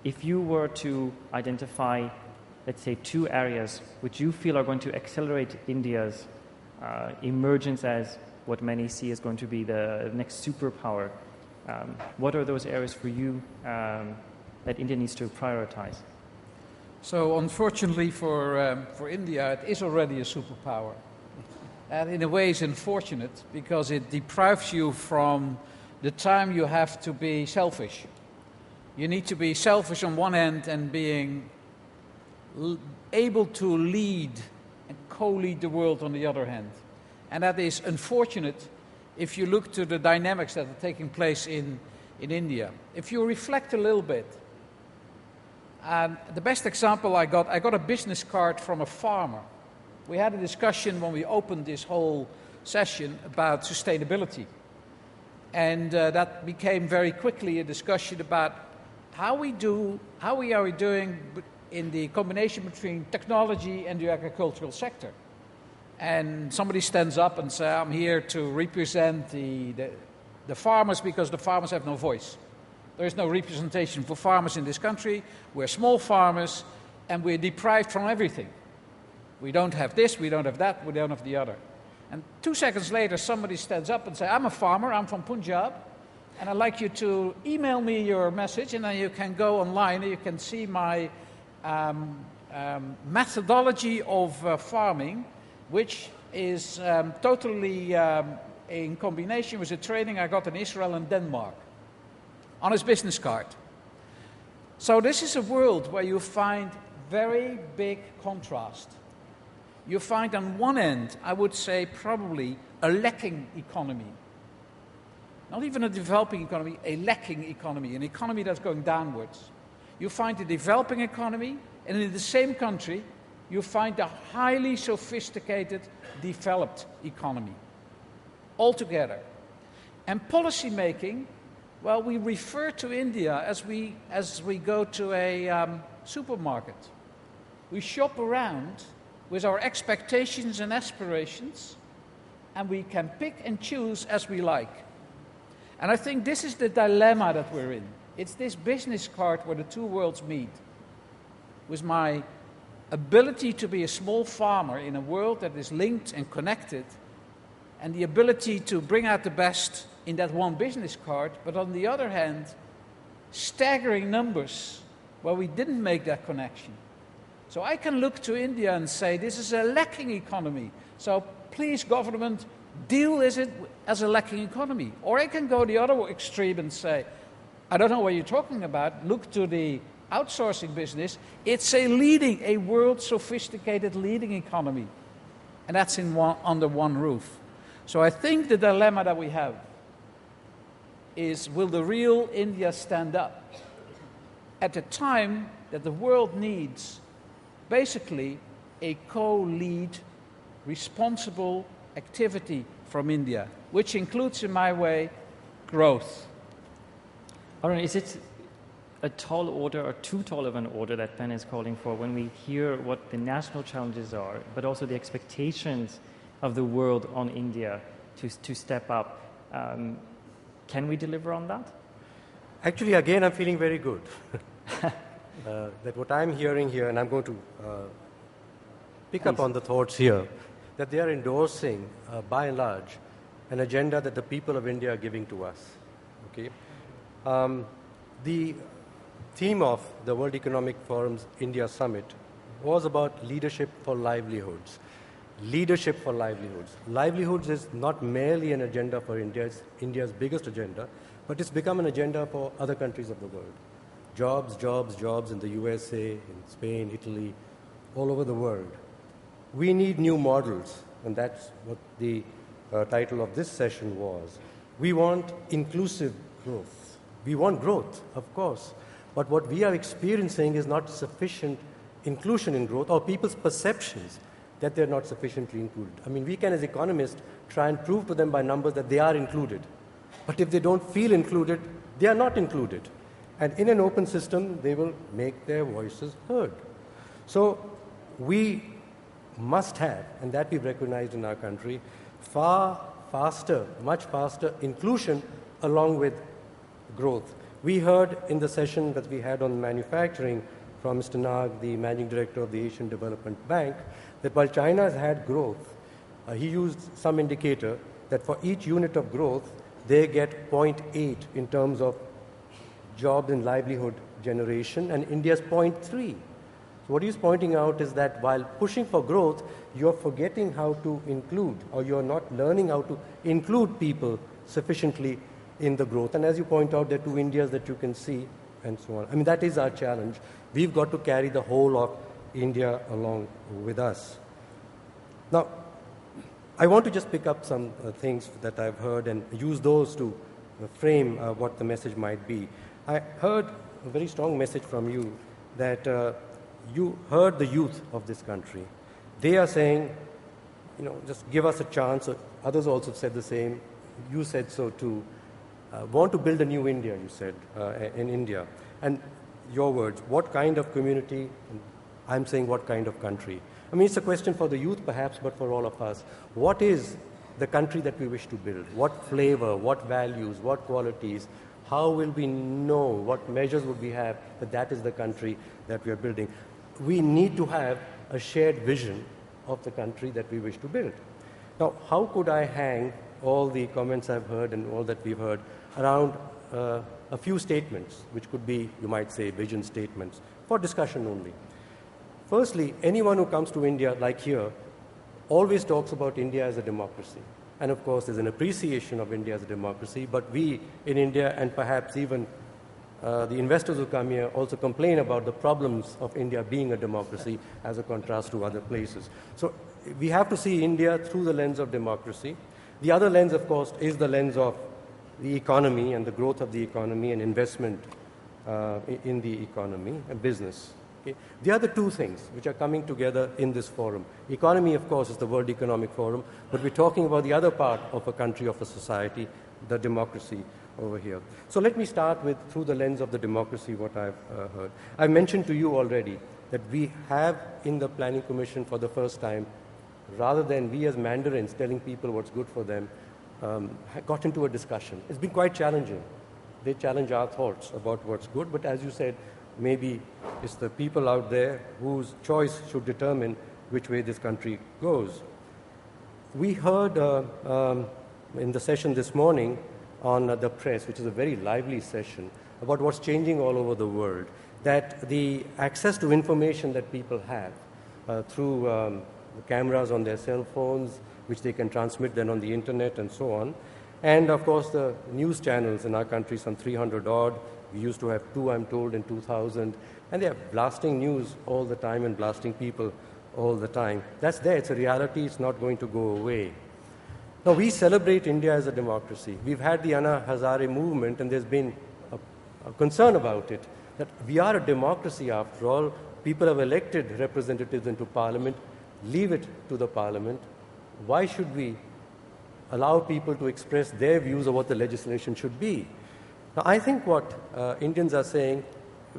If you were to identify, let's say, 2 areas which you feel are going to accelerate India's emergence as what many see as going to be the next superpower, what are those areas for you that India needs to prioritize? So unfortunately for India, it is already a superpower. And in a way it's unfortunate because it deprives you from the time you have to be selfish. You need to be selfish on one end and being able to lead and co-lead the world on the other hand. And that is unfortunate if you look to the dynamics that are taking place in India. If you reflect a little bit, the best example I got a business card from a farmer. We had a discussion when we opened this whole session about sustainability. And that became very quickly a discussion about how we are doing in the combination between technology and the agricultural sector. And somebody stands up and says, I'm here to represent the farmers because the farmers have no voice. There is no representation for farmers in this country. We're small farmers and we're deprived from everything. We don't have this, we don't have that, we don't have the other. And 2 seconds later, somebody stands up and says, I'm a farmer, I'm from Punjab, And I'd like you to email me your message, and then you can go online and you can see my methodology of farming, which is totally in combination with the training I got in Israel and Denmark on his business card. So this is a world where you find very big contrast. You find on one end, I would say probably a lacking economy. Not even a developing economy, a lacking economy, an economy that's going downwards. You find a developing economy, and in the same country, you find a highly sophisticated, developed economy. Altogether. And policy making, well, we refer to India as we go to a supermarket. We shop around with our expectations and aspirations, and we can pick and choose as we like. And I think this is the dilemma that we're in. It's this business card where the two worlds meet. With my ability to be a small farmer in a world that is linked and connected, and the ability to bring out the best in that one business card, but on the other hand, staggering numbers where we didn't make that connection. So I can look to India and say, this is a lacking economy. So please, government, deal with it as a lacking economy. Or I can go the other extreme and say, I don't know what you're talking about. Look to the outsourcing business. It's a world sophisticated leading economy. And that's under one roof. So I think the dilemma that we have is, will the real India stand up at a time that the world needs basically a co-lead, responsible activity from India, which includes, in my way, growth. Arun, is it a tall order or too tall of an order that Ben is calling for when we hear what the national challenges are, but also the expectations of the world on India to step up? Can we deliver on that? Actually, again, I'm feeling very good. That what I'm hearing here, and I'm going to pick up on the thoughts here, that they are endorsing, by and large, an agenda that the people of India are giving to us. Okay, the theme of the World Economic Forum's India Summit was about leadership for livelihoods. Leadership for livelihoods. Livelihoods is not merely an agenda for India, it's India's biggest agenda, but it's become an agenda for other countries of the world. Jobs, jobs, jobs in the USA, in Spain, Italy, all over the world. We need new models, and that's what the title of this session was. We want inclusive growth. We want growth, of course, but what we are experiencing is not sufficient inclusion in growth, or people's perceptions that they're not sufficiently included. I mean, we can, as economists, try and prove to them by numbers that they are included. But if they don't feel included, they are not included. And in an open system, they will make their voices heard. So we must have, and that we've recognized in our country, far faster, much faster inclusion along with growth. We heard in the session that we had on manufacturing from Mr. Nag, the Managing Director of the Asian Development Bank, that while China has had growth, he used some indicator that for each unit of growth, they get 0.8 in terms of jobs and livelihood generation, and India's 0.3. So what he's pointing out is that while pushing for growth, you're forgetting how to include, or you're not learning how to include people sufficiently in the growth. And as you point out, there are two Indias that you can see, and so on. I mean, that is our challenge. We've got to carry the whole of India along with us. Now, I want to just pick up some things that I've heard and use those to frame what the message might be. I heard a very strong message from you that you heard the youth of this country. They are saying, just give us a chance. Others also said the same. You said so too. Want to build a new India, you said, in India. And your words, what kind of community? I'm saying what kind of country? I mean, it's a question for the youth perhaps, but for all of us. What is the country that we wish to build? What flavor, what values, what qualities? How will we know, what measures would we have that that is the country that we are building? We need to have a shared vision of the country that we wish to build. Now, how could I hang all the comments I've heard and all that we've heard around a few statements, which could be, you might say, vision statements, for discussion only. Firstly, anyone who comes to India, like here, always talks about India as a democracy. And of course, there's an appreciation of India as a democracy, but we in India, and perhaps even the investors who come here, also complain about the problems of India being a democracy as a contrast to other places. So we have to see India through the lens of democracy. The other lens, of course, is the lens of the economy and the growth of the economy and investment in the economy and business. Okay. The other two things which are coming together in this forum. Economy, of course, is the World Economic Forum, but we're talking about the other part of a country, of a society, the democracy over here. So let me start with, through the lens of the democracy, what I've heard. I mentioned to you already that we have in the Planning Commission for the first time, rather than we as mandarins telling people what's good for them, got into a discussion. It's been quite challenging. They challenge our thoughts about what's good, but as you said, maybe it's the people out there whose choice should determine which way this country goes. We heard in the session this morning on the press, which is a very lively session, about what's changing all over the world, that the access to information that people have through the cameras on their cell phones, which they can transmit then on the internet and so on, and of course the news channels in our country, some 300 odd. We used to have 2, I'm told, in 2000, and they are blasting news all the time and blasting people all the time. That's there, it's a reality, it's not going to go away. Now, we celebrate India as a democracy. We've had the Anna Hazare movement, and there's been a concern about it, that we are a democracy after all. People have elected representatives into parliament, leave it to the parliament. Why should we allow people to express their views of what the legislation should be? Now, I think what Indians are saying,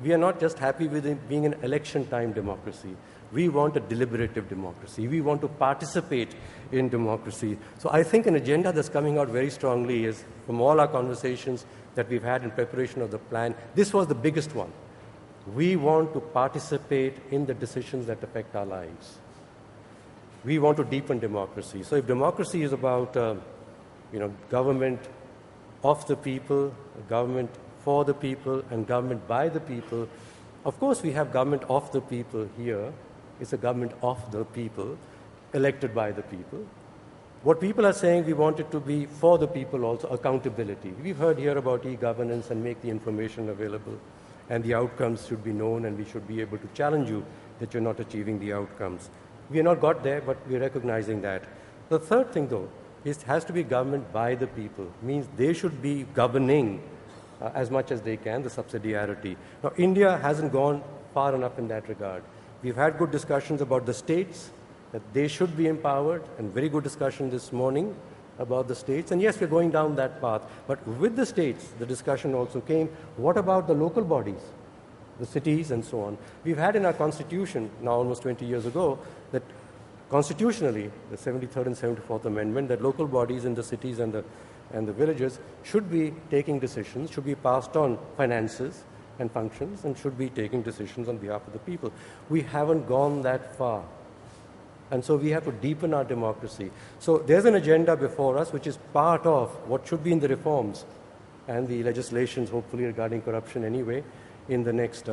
we are not just happy with it being an election time democracy. We want a deliberative democracy. We want to participate in democracy. So I think an agenda that's coming out very strongly is, from all our conversations that we've had in preparation of the plan, this was the biggest one. We want to participate in the decisions that affect our lives. We want to deepen democracy. So if democracy is about government of the people, government for the people, and government by the people, of course we have government of the people here. It's a government of the people, elected by the people. What people are saying, we want it to be for the people also, accountability. We've heard here about e-governance and make the information available, and the outcomes should be known, and we should be able to challenge you that you're not achieving the outcomes. We have not got there, but we're recognizing that. The third thing, though, is it has to be government by the people. Means they should be governing as much as they can, the subsidiarity. Now, India hasn't gone far enough in that regard. We've had good discussions about the states, that they should be empowered, and very good discussion this morning about the states. And yes, we're going down that path. But with the states, the discussion also came, what about the local bodies, the cities and so on? We've had in our constitution, now almost 20 years ago, that constitutionally, the 73rd and 74th Amendment, that local bodies in the cities and the villages should be taking decisions, should be passed on finances and functions, and should be taking decisions on behalf of the people. We haven't gone that far. And so we have to deepen our democracy. So there's an agenda before us which is part of what should be in the reforms and the legislations, hopefully regarding corruption anyway, in the next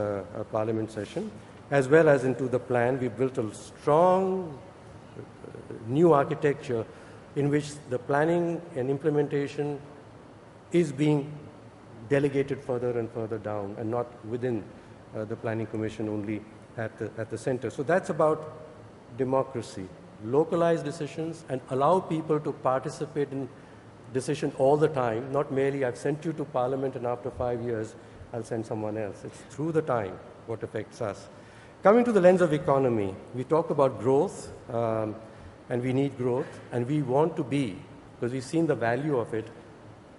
parliament session, as well as into the plan. We built a strong new architecture in which the planning and implementation is being delegated further and further down, and not within the Planning Commission only at the center. So that's about democracy, localize decisions and allow people to participate in decisions all the time, not merely I've sent you to Parliament and after 5 years I'll send someone else. It's through the time what affects us. Coming to the lens of economy, we talk about growth, and we need growth, and we want to be, because we've seen the value of it,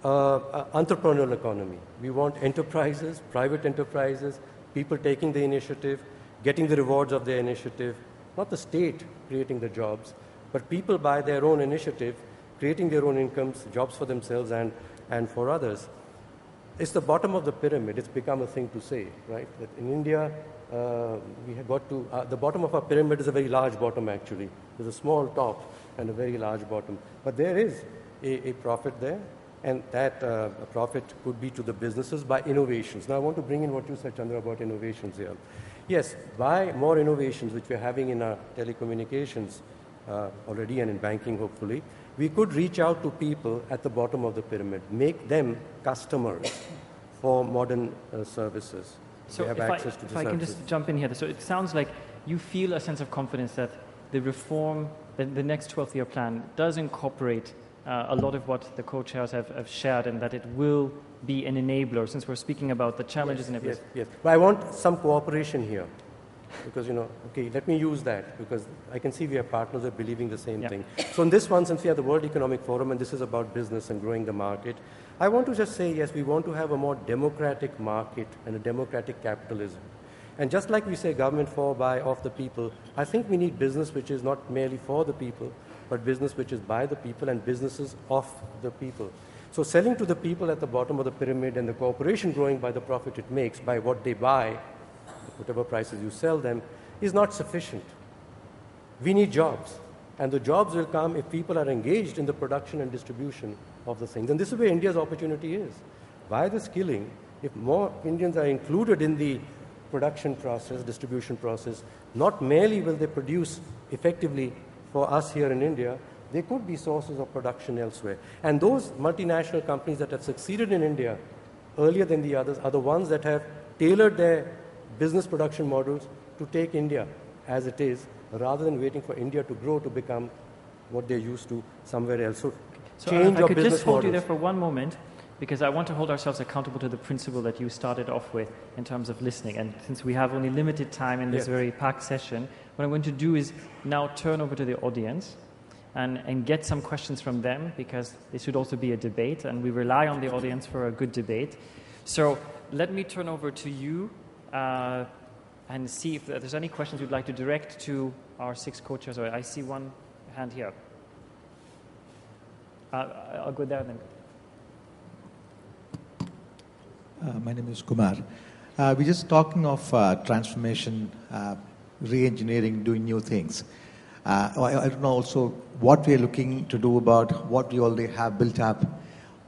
entrepreneurial economy. We want enterprises, private enterprises, people taking the initiative, getting the rewards of their initiative, not the state creating the jobs, but people by their own initiative, creating their own incomes, jobs for themselves and for others. It's the bottom of the pyramid. It's become a thing to say, right? That in India, we have got to, the bottom of our pyramid is a very large bottom actually. There's a small top and a very large bottom. But there is a profit there, and that profit could be to the businesses by innovations. Now, I want to bring in what you said, Chandra, about innovations here. Yes, by more innovations, which we're having in our telecommunications already and in banking, hopefully, we could reach out to people at the bottom of the pyramid, make them customers for modern services. So they have access to the if I can services. just jump in here. So it sounds like you feel a sense of confidence that the reform, the next 12-year plan does incorporate a lot of what the co-chairs have shared, and that it will be an enabler, since we're speaking about the challenges and everything. Yes. But I want some cooperation here. Because, okay, let me use that, because I can see we have partners that are believing the same thing. So in this one, since we have the World Economic Forum, and this is about business and growing the market, I want to just say, yes, we want to have a more democratic market and a democratic capitalism. And just like we say government for, by, of the people, I think we need business which is not merely for the people, but business which is by the people and businesses of the people. So selling to the people at the bottom of the pyramid and the corporation growing by the profit it makes, by what they buy, whatever prices you sell them, is not sufficient. We need jobs. And the jobs will come if people are engaged in the production and distribution of the things. And this is where India's opportunity is. By the skilling, if more Indians are included in the production process, distribution process, not merely will they produce effectively for us here in India, they could be sources of production elsewhere. And those multinational companies that have succeeded in India earlier than the others are the ones that have tailored their business production models to take India as it is, rather than waiting for India to grow to become what they're used to somewhere else. So change I your could business just hold models. you there for one moment, because I want to hold ourselves accountable to the principle that you started off with in terms of listening. And since we have only limited time in this very packed session, what I'm going to do is now turn over to the audience and get some questions from them, because this should also be a debate, and we rely on the audience for a good debate. So let me turn over to you and see if there's any questions you'd like to direct to our 6 co-chairs. I see one hand here. I'll go there then. My name is Kumar. We're just talking of transformation, re-engineering, doing new things. I don't know also what we're looking to do about what we already have built up,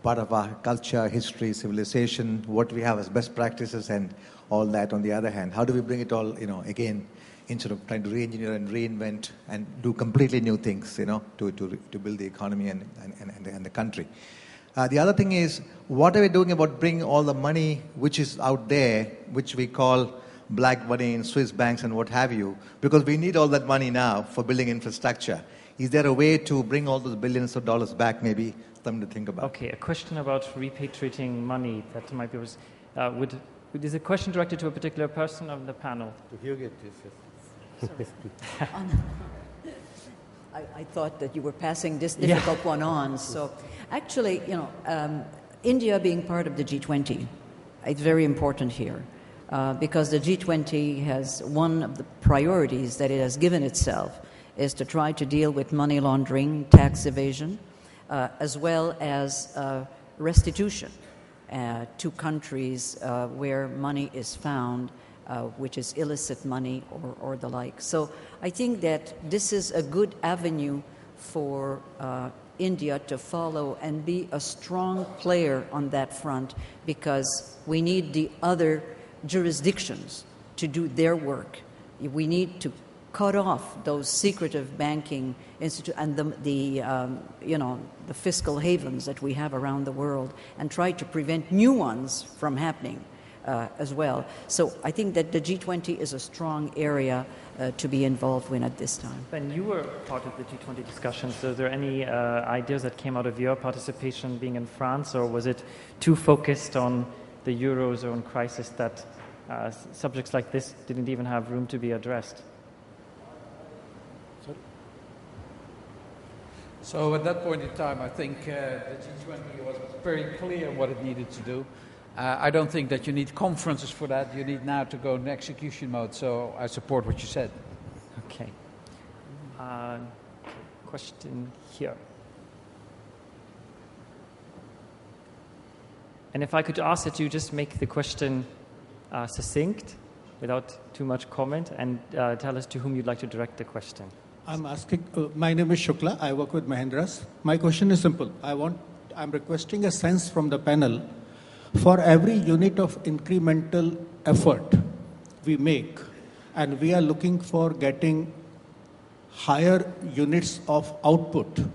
part of our culture, history, civilization, what we have as best practices and all that on the other hand. How do we bring it all, again, instead of trying to re-engineer and reinvent and do completely new things, to build the economy and the country. The other thing is, what are we doing about bringing all the money which is out there, which we call black money in Swiss banks and what have you, because we need all that money now for building infrastructure. Is there a way to bring all those billions of dollars back, maybe? Something to think about. Okay, a question about repatriating money that might be... is a question directed to a particular person of the panel? To Hugo, yes. I thought that you were passing this difficult one on. So actually, India being part of the G20, it's very important here because the G20 has one of the priorities that it has given itself is to try to deal with money laundering, tax evasion, as well as restitution to countries where money is found, which is illicit money or the like. So I think that this is a good avenue for India to follow and be a strong player on that front, because we need the other jurisdictions to do their work. We need to cut off those secretive banking institutes and the fiscal havens that we have around the world, and try to prevent new ones from happening as well. So I think that the G20 is a strong area to be involved in at this time. Ben, you were part of the G20 discussions. So are there any ideas that came out of your participation being in France, or was it too focused on the Eurozone crisis that subjects like this didn't even have room to be addressed? So at that point in time, I think the G20 was very clear what it needed to do. I don't think that you need conferences for that. You need now to go in execution mode. So I support what you said. Okay. Question here. And if I could ask that you just make the question succinct, without too much comment, and tell us to whom you'd like to direct the question. I'm asking, my name is Shukla. I work with Mahindras. My question is simple. I'm requesting a sense from the panel. For every unit of incremental effort we make, and we are looking for getting higher units of output,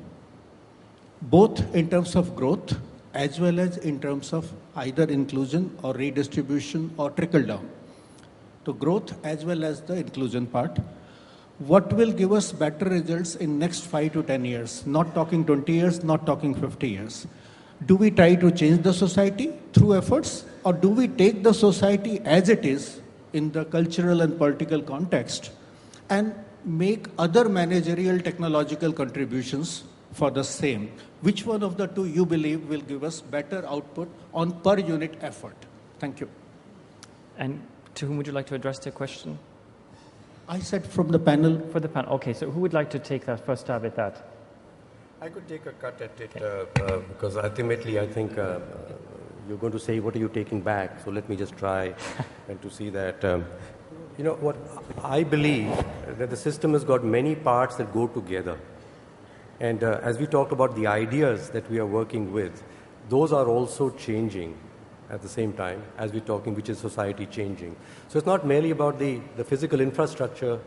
both in terms of growth as well as in terms of either inclusion or redistribution or trickle down. To growth as well as the inclusion part. What will give us better results in next 5 to 10 years? Not talking 20 years, not talking 50 years. Do we try to change the society through efforts, or do we take the society as it is in the cultural and political context and make other managerial technological contributions for the same? Which one of the two you believe will give us better output on per unit effort? Thank you. And to whom would you like to address the question? I said from the panel. For the panel. Okay, so who would like to take that first stab at that? I could take a cut at it because ultimately I think you're going to say, what are you taking back? So let me just try and to see that. You know what, I believe that the system has got many parts that go together. And as we talked about the ideas that we are working with, those are also changing at the same time as we're talking, which is society changing. So it's not merely about the physical infrastructure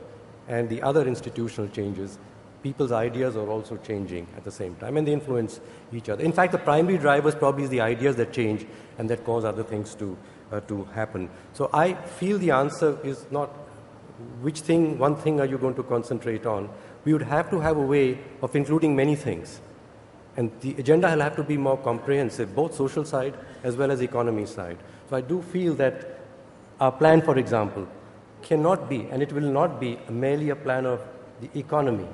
and the other institutional changes. People's ideas are also changing at the same time, and they influence each other. In fact, the primary drivers probably is the ideas that change and that cause other things to happen. So I feel the answer is not one thing are you going to concentrate on. We would have to have a way of including many things. And the agenda will have to be more comprehensive, both social side as well as economy side. So I do feel that our plan, for example, cannot be, and it will not be, merely a plan of the economy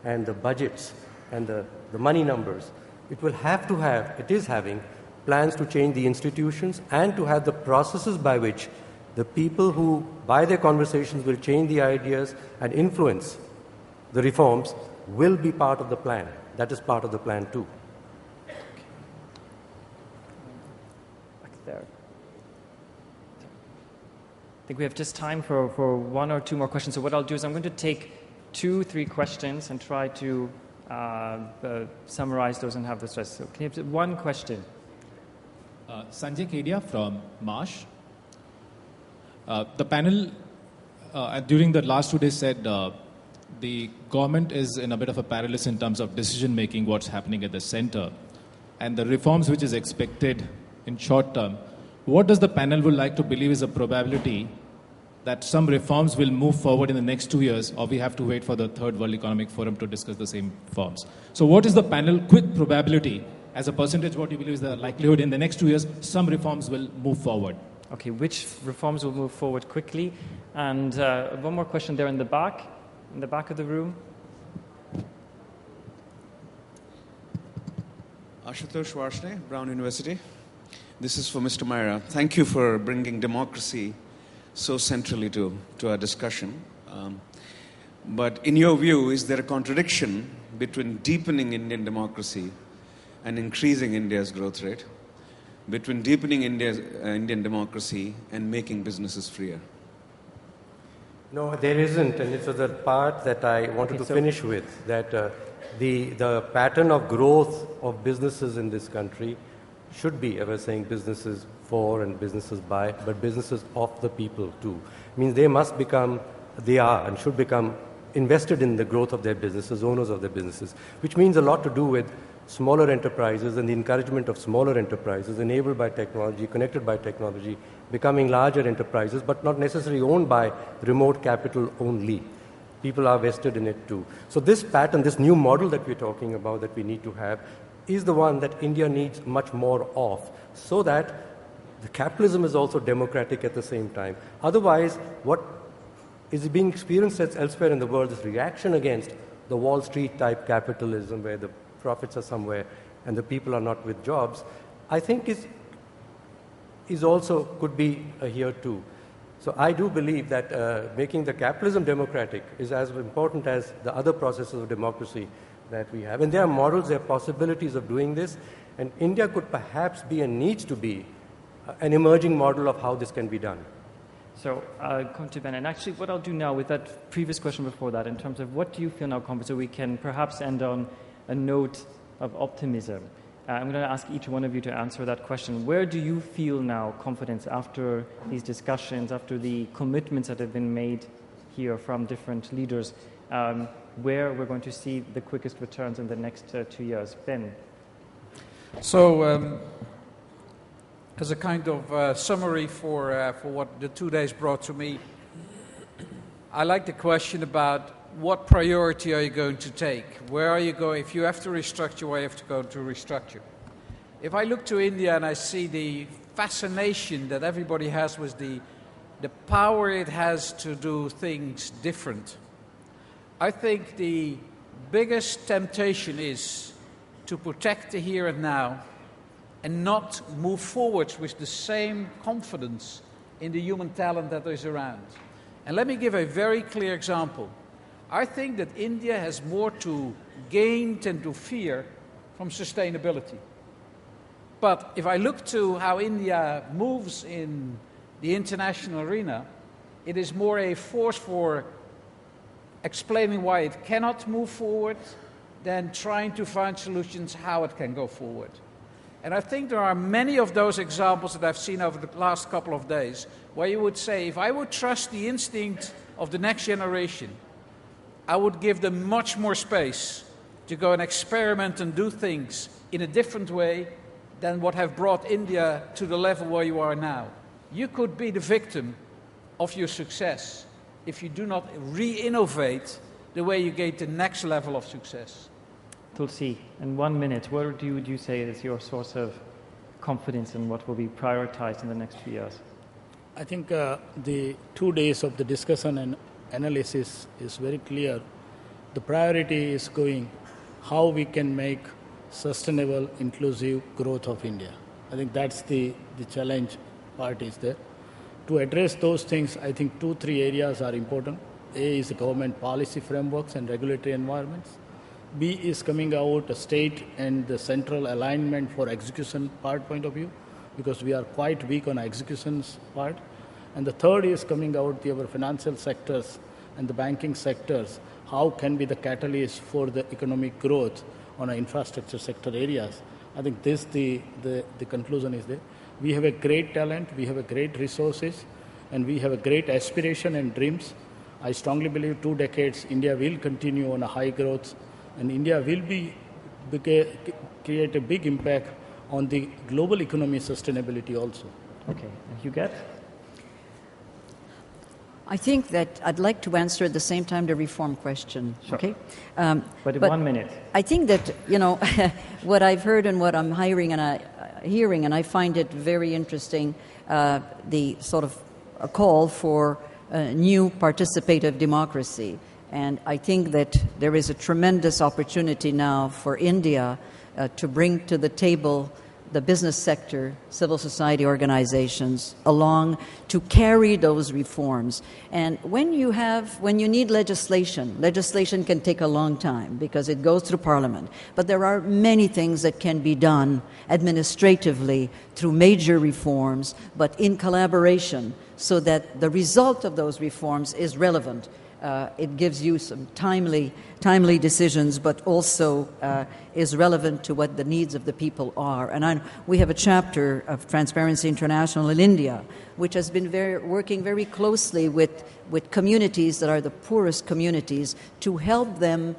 and the budgets and the money numbers. It will have to have, it is having, plans to change the institutions and to have the processes by which the people who, by their conversations, will change the ideas and influence the reforms will be part of the plan. That is part of the plan too. Back there. I think we have just time for one or two more questions. So what I'll do is I'm going to take 2-3 questions and try to summarize those and have the stress. So can you have one question? Sanjay Kedia from Marsh. The panel during the last 2 days said the government is in a bit of a paralysis in terms of decision making, what's happening at the center, and the reforms which is expected in short term. What does the panel would like to believe is a probability that some reforms will move forward in the next 2 years, or we have to wait for the Third World Economic Forum to discuss the same reforms? So what is the panel quick probability, as a percentage, what you believe is the likelihood in the next 2 years some reforms will move forward? Okay, which reforms will move forward quickly? And one more question there in the back of the room. Ashutosh Varshney, Brown University. This is for Mr. Myra. Thank you for bringing democracy so centrally to our discussion. But in your view, is there a contradiction between deepening Indian democracy and increasing India's growth rate? Between deepening Indian democracy and making businesses freer? No, there isn't, and it was the part that I wanted to finish with, that the pattern of growth of businesses in this country should be, I was saying, businesses for and businesses by, but businesses of the people too. Means they must become, they are and should become invested in the growth of their businesses, owners of their businesses, which means a lot to do with smaller enterprises and the encouragement of smaller enterprises enabled by technology, connected by technology, becoming larger enterprises, but not necessarily owned by remote capital only. People are vested in it too. So this pattern, this new model that we're talking about that we need to have is the one that India needs much more of, so that the capitalism is also democratic at the same time. Otherwise, what is being experienced elsewhere in the world, this reaction against the Wall Street type capitalism where the profits are somewhere and the people are not with jobs, I think is also could be here too. So I do believe that making the capitalism democratic is as important as the other processes of democracy that we have. And there are models, there are possibilities of doing this, and India could perhaps be and needs to be an emerging model of how this can be done. So I'll come to Ben. And actually what I'll do now with that previous question before that, in terms of what do you feel now, so we can perhaps end on a note of optimism. I'm going to ask each one of you to answer that question. Where do you feel now confidence after these discussions, after the commitments that have been made here from different leaders, where we're going to see the quickest returns in the next 2 years? Ben? So, as a kind of summary for what the 2 days brought to me, I like the question about what priority are you going to take? Where are you going? If you have to restructure, where you have to go to restructure? If I look to India and I see the fascination that everybody has with the power it has to do things different, I think the biggest temptation is to protect the here and now and not move forward with the same confidence in the human talent that is around. And let me give a very clear example. I think that India has more to gain than to fear from sustainability. But if I look to how India moves in the international arena, it is more a force for explaining why it cannot move forward than trying to find solutions how it can go forward. And I think there are many of those examples that I've seen over the last couple of days where you would say, if I would trust the instinct of the next generation, I would give them much more space to go and experiment and do things in a different way than what have brought India to the level where you are now. You could be the victim of your success if you do not re-innovate the way you get the next level of success. Tulsi, in 1 minute, what would you say is your source of confidence in what will be prioritized in the next few years? I think the 2 days of the discussion and analysis is very clear. The priority is going how we can make sustainable, inclusive growth of India. I think that's the challenge part is there. To address those things, I think 2-3 areas are important. A is the government policy frameworks and regulatory environments. B is coming out a state and the central alignment for execution part point of view, because we are quite weak on executions part. And the third is coming out our financial sectors and the banking sectors. How can be the catalyst for the economic growth on our infrastructure sector areas? I think this the conclusion is there. We have a great talent, we have a great resources, and we have a great aspiration and dreams. I strongly believe 2 decades India will continue on a high growth, and India will create a big impact on the global economy sustainability also. Okay, and Huguette? I think that I'd like to answer at the same time the reform question. Sure. Okay, but in 1 minute. I think that what I've heard and what I'm hearing, and I find it very interesting. The sort of a call for new participative democracy, and I think that there is a tremendous opportunity now for India to bring to the table the business sector, civil society organizations along to carry those reforms. And when you need legislation can take a long time because it goes through Parliament. But there are many things that can be done administratively through major reforms, but in collaboration so that the result of those reforms is relevant. It gives you some timely decisions, but also is relevant to what the needs of the people are. And we have a chapter of Transparency International in India, which has been working very closely with communities that are the poorest communities to help them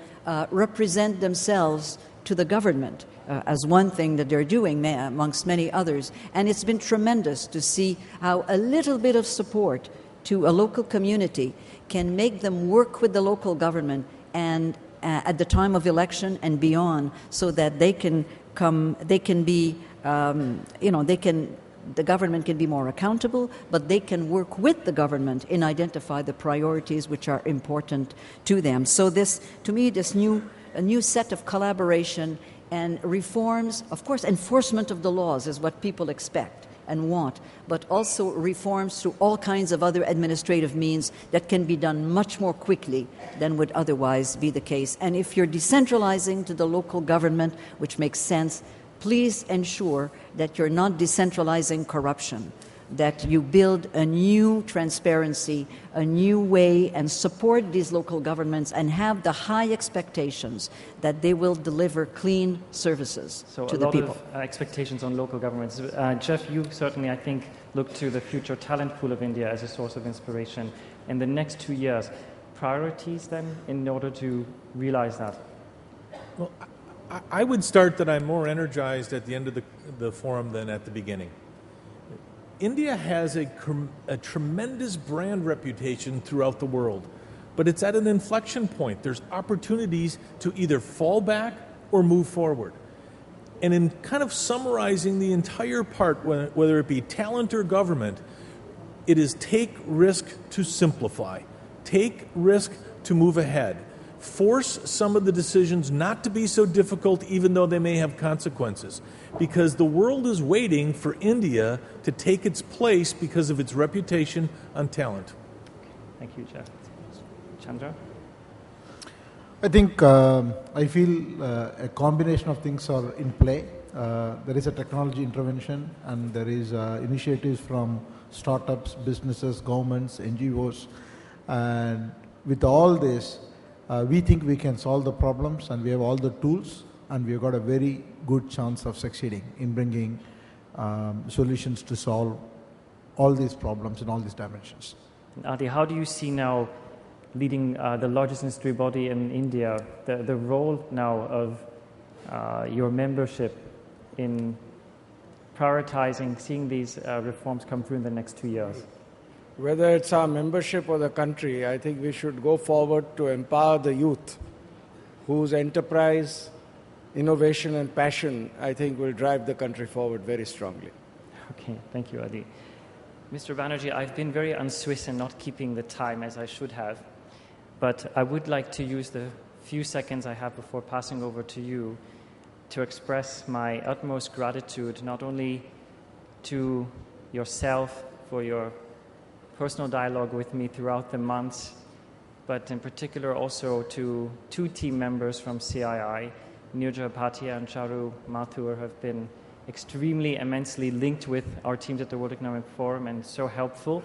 represent themselves to the government as one thing that they're doing amongst many others. And it's been tremendous to see how a little bit of support to a local community can make them work with the local government and at the time of election and beyond, so that the government can be more accountable, but they can work with the government in identify the priorities which are important to them. So to me, a new set of collaboration and reforms, of course, enforcement of the laws is what people expect and want, but also reforms through all kinds of other administrative means that can be done much more quickly than would otherwise be the case. And if you're decentralizing to the local government, which makes sense, please ensure that you're not decentralizing corruption. that you build a new transparency, a new way, and support these local governments and have the high expectations that they will deliver clean services to the people. So a lot of expectations on local governments. Jeff, you certainly, I think, look to the future talent pool of India as a source of inspiration. In the next 2 years, priorities then in order to realize that? Well, I would start that I'm more energized at the end of the forum than at the beginning. India has a tremendous brand reputation throughout the world, but it's at an inflection point. There's opportunities to either fall back or move forward. And in kind of summarizing the entire part, whether it be talent or government, it is take risk to simplify, take risk to move ahead, force some of the decisions not to be so difficult even though they may have consequences. Because the world is waiting for India to take its place because of its reputation on talent. Thank you, Jeff. Chandra? I think, I feel a combination of things are in play. There is a technology intervention and there is initiatives from startups, businesses, governments, NGOs. And with all this, we think we can solve the problems and we have all the tools and we've got a very good chance of succeeding in bringing solutions to solve all these problems in all these dimensions. Adi, how do you see now leading the largest industry body in India, the role now of your membership in prioritizing, seeing these reforms come through in the next 2 years? Whether it's our membership or the country, I think we should go forward to empower the youth whose enterprise, innovation and passion, I think, will drive the country forward very strongly. Okay, thank you, Adi. Mr. Banerjee, I've been very un-Swiss in not keeping the time as I should have, but I would like to use the few seconds I have before passing over to you to express my utmost gratitude not only to yourself for your personal dialogue with me throughout the months, but in particular also to 2 team members from CII, Nirja Bhatia and Charu Mathur, have been extremely, immensely linked with our teams at the World Economic Forum and so helpful.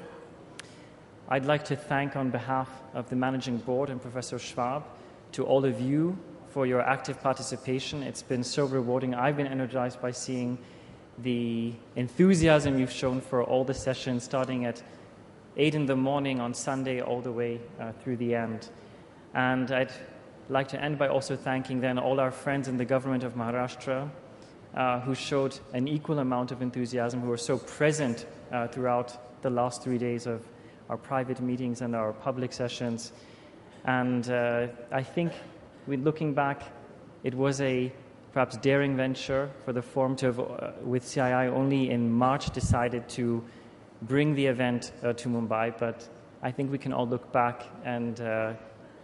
I'd like to thank on behalf of the Managing Board and Professor Schwab to all of you for your active participation. It's been so rewarding. I've been energized by seeing the enthusiasm you've shown for all the sessions, starting at 8 in the morning on Sunday all the way through the end. And I'd like to end by also thanking then all our friends in the government of Maharashtra who showed an equal amount of enthusiasm, who were so present throughout the last 3 days of our private meetings and our public sessions. And I think, looking back, it was a perhaps daring venture for the forum to have, with CII only in March, decided to bring the event to Mumbai, but I think we can all look back and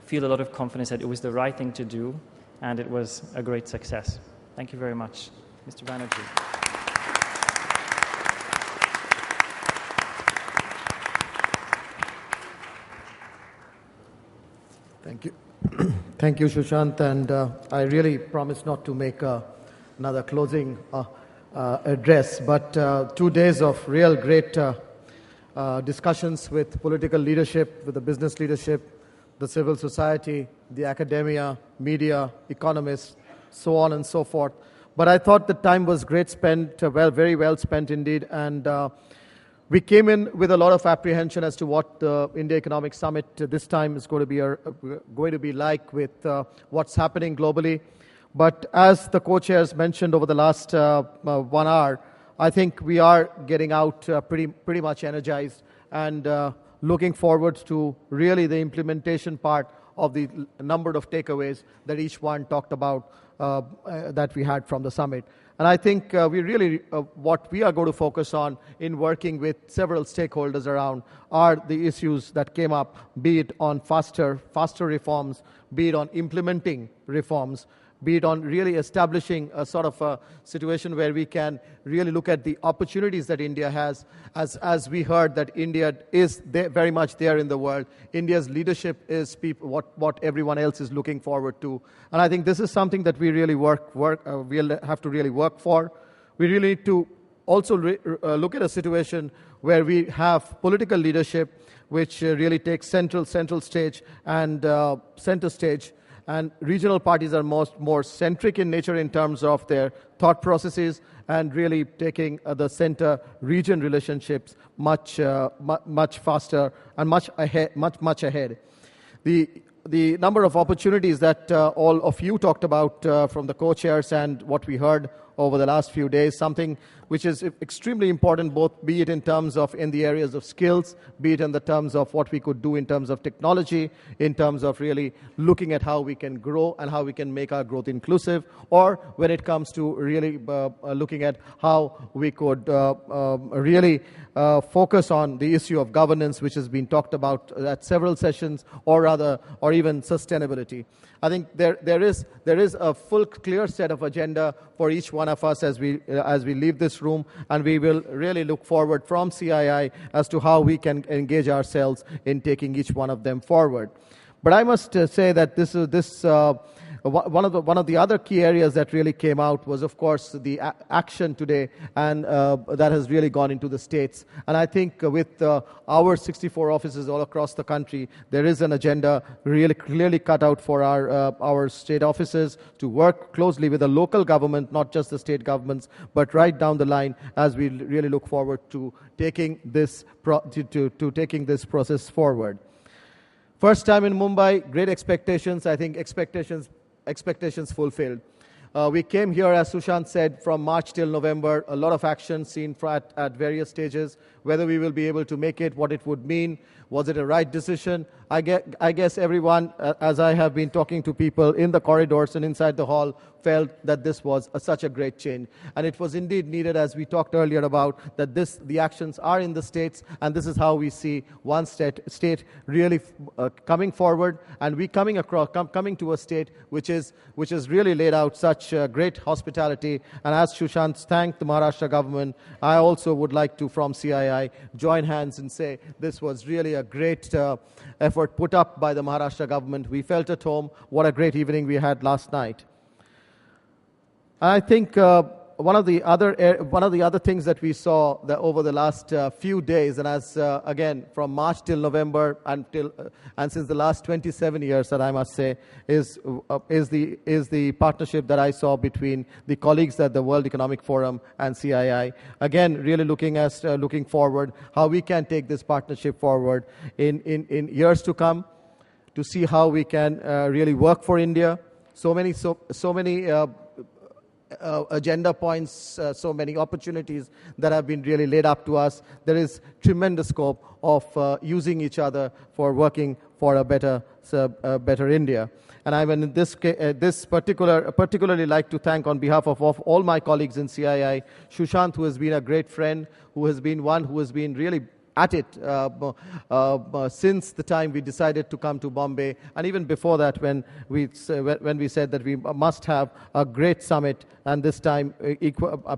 feel a lot of confidence that it was the right thing to do, and it was a great success. Thank you very much. Mr. Banerjee. Thank you. Thank you, Sushant, and I really promise not to make another closing address, but 2 days of real great discussions with political leadership, with the business leadership, the civil society, the academia, media, economists, so on and so forth. But I thought the time was great spent, very well spent indeed, and we came in with a lot of apprehension as to what the India Economic Summit this time is going to be like with what's happening globally. But as the co-chairs mentioned over the last 1 hour, I think we are getting out pretty much energized and looking forward to really the implementation part of the number of takeaways that each one talked about that we had from the summit. And I think we really, what we are going to focus on in working with several stakeholders around are the issues that came up, be it on faster reforms, be it on implementing reforms, be it on really establishing a sort of a situation where we can really look at the opportunities that India has, as we heard that India is there, very much there in the world. India's leadership is what everyone else is looking forward to. And I think this is something that we really we'll have to really work for. We really need to also look at a situation where we have political leadership which really takes central stage and center stage, and regional parties are more centric in nature in terms of their thought processes and really taking the center-region relationships much faster and much ahead. The number of opportunities that all of you talked about from the co-chairs and what we heard over the last few days, something which is extremely important, both be it in terms of in the areas of skills, be it in the terms of what we could do in terms of technology, in terms of really looking at how we can grow and how we can make our growth inclusive, or when it comes to really looking at how we could really focus on the issue of governance, which has been talked about at several sessions, or even sustainability. I think there is a full, clear set of agenda for each one of us as we leave this room, and we will really look forward from CII as to how we can engage ourselves in taking each one of them forward. But I must say that one of the other key areas that really came out was, of course, the action today, and that has really gone into the states. And I think with our 64 offices all across the country, there is an agenda really clearly cut out for our state offices to work closely with the local government, not just the state governments, but right down the line as we really look forward to taking this taking this process forward. First time in Mumbai, great expectations. I think expectations fulfilled. We came here, as Sushant said, from March till November, a lot of action seen at various stages. Whether we will be able to make it, what it would mean, was it a right decision? I guess everyone, as I have been talking to people in the corridors and inside the hall, felt that this was such a great change. And it was indeed needed, as we talked earlier about, that the actions are in the states, and this is how we see one state really coming forward, and we coming to a state which is really laid out such great hospitality. And as Sushant thanked the Maharashtra government, I also would like to, from CII, join hands and say this was really a great effort put up by the Maharashtra government. We felt at home. What a great evening we had last night. I think one of the other things that we saw over the last few days, and as again from March till November and since the last 27 years, that I must say, is the partnership that I saw between the colleagues at the World Economic Forum and CII. Again, really looking forward how we can take this partnership forward in years to come, to see how we can really work for India. So many agenda points, so many opportunities that have been really laid up to us. There is tremendous scope of using each other for working for a better India. And I would in this particularly like to thank on behalf of all my colleagues in CII, Sushant, who has been a great friend, who has been one who has been really at it since the time we decided to come to Bombay, and even before that, when we said that we must have a great summit, and this time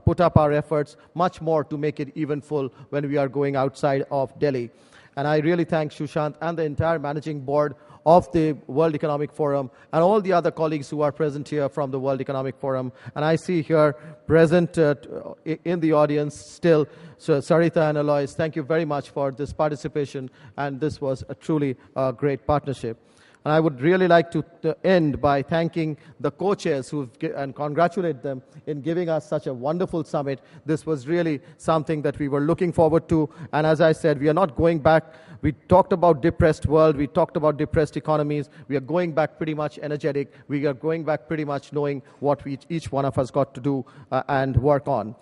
put up our efforts much more to make it even full when we are going outside of Delhi. And I really thank Sushant and the entire managing board of the World Economic Forum and all the other colleagues who are present here from the World Economic Forum. And I see here present in the audience still Sarita and Alois. Thank you very much for this participation, and this was a truly great partnership. And I would really like to end by thanking the co-chairs and congratulate them in giving us such a wonderful summit. This was really something that we were looking forward to. And as I said, we are not going back. We talked about depressed world. We talked about depressed economies. We are going back pretty much energetic. We are going back pretty much knowing what each one of us got to do and work on.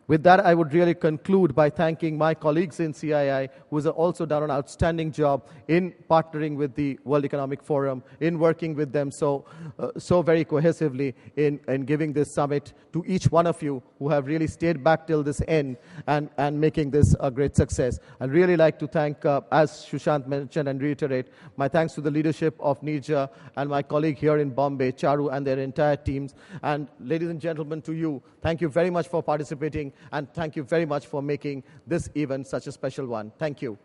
With that, I would really conclude by thanking my colleagues in CII, who have also done an outstanding job in partnering with the World Economic Forum, in working with them so very cohesively in giving this summit to each one of you who have really stayed back till this end and making this a great success. I'd really like to thank, as Sushant mentioned and reiterate, my thanks to the leadership of Nirja and my colleague here in Bombay, Charu, and their entire teams. And ladies and gentlemen, to you, thank you very much for participating, and thank you very much for making this event such a special one. Thank you.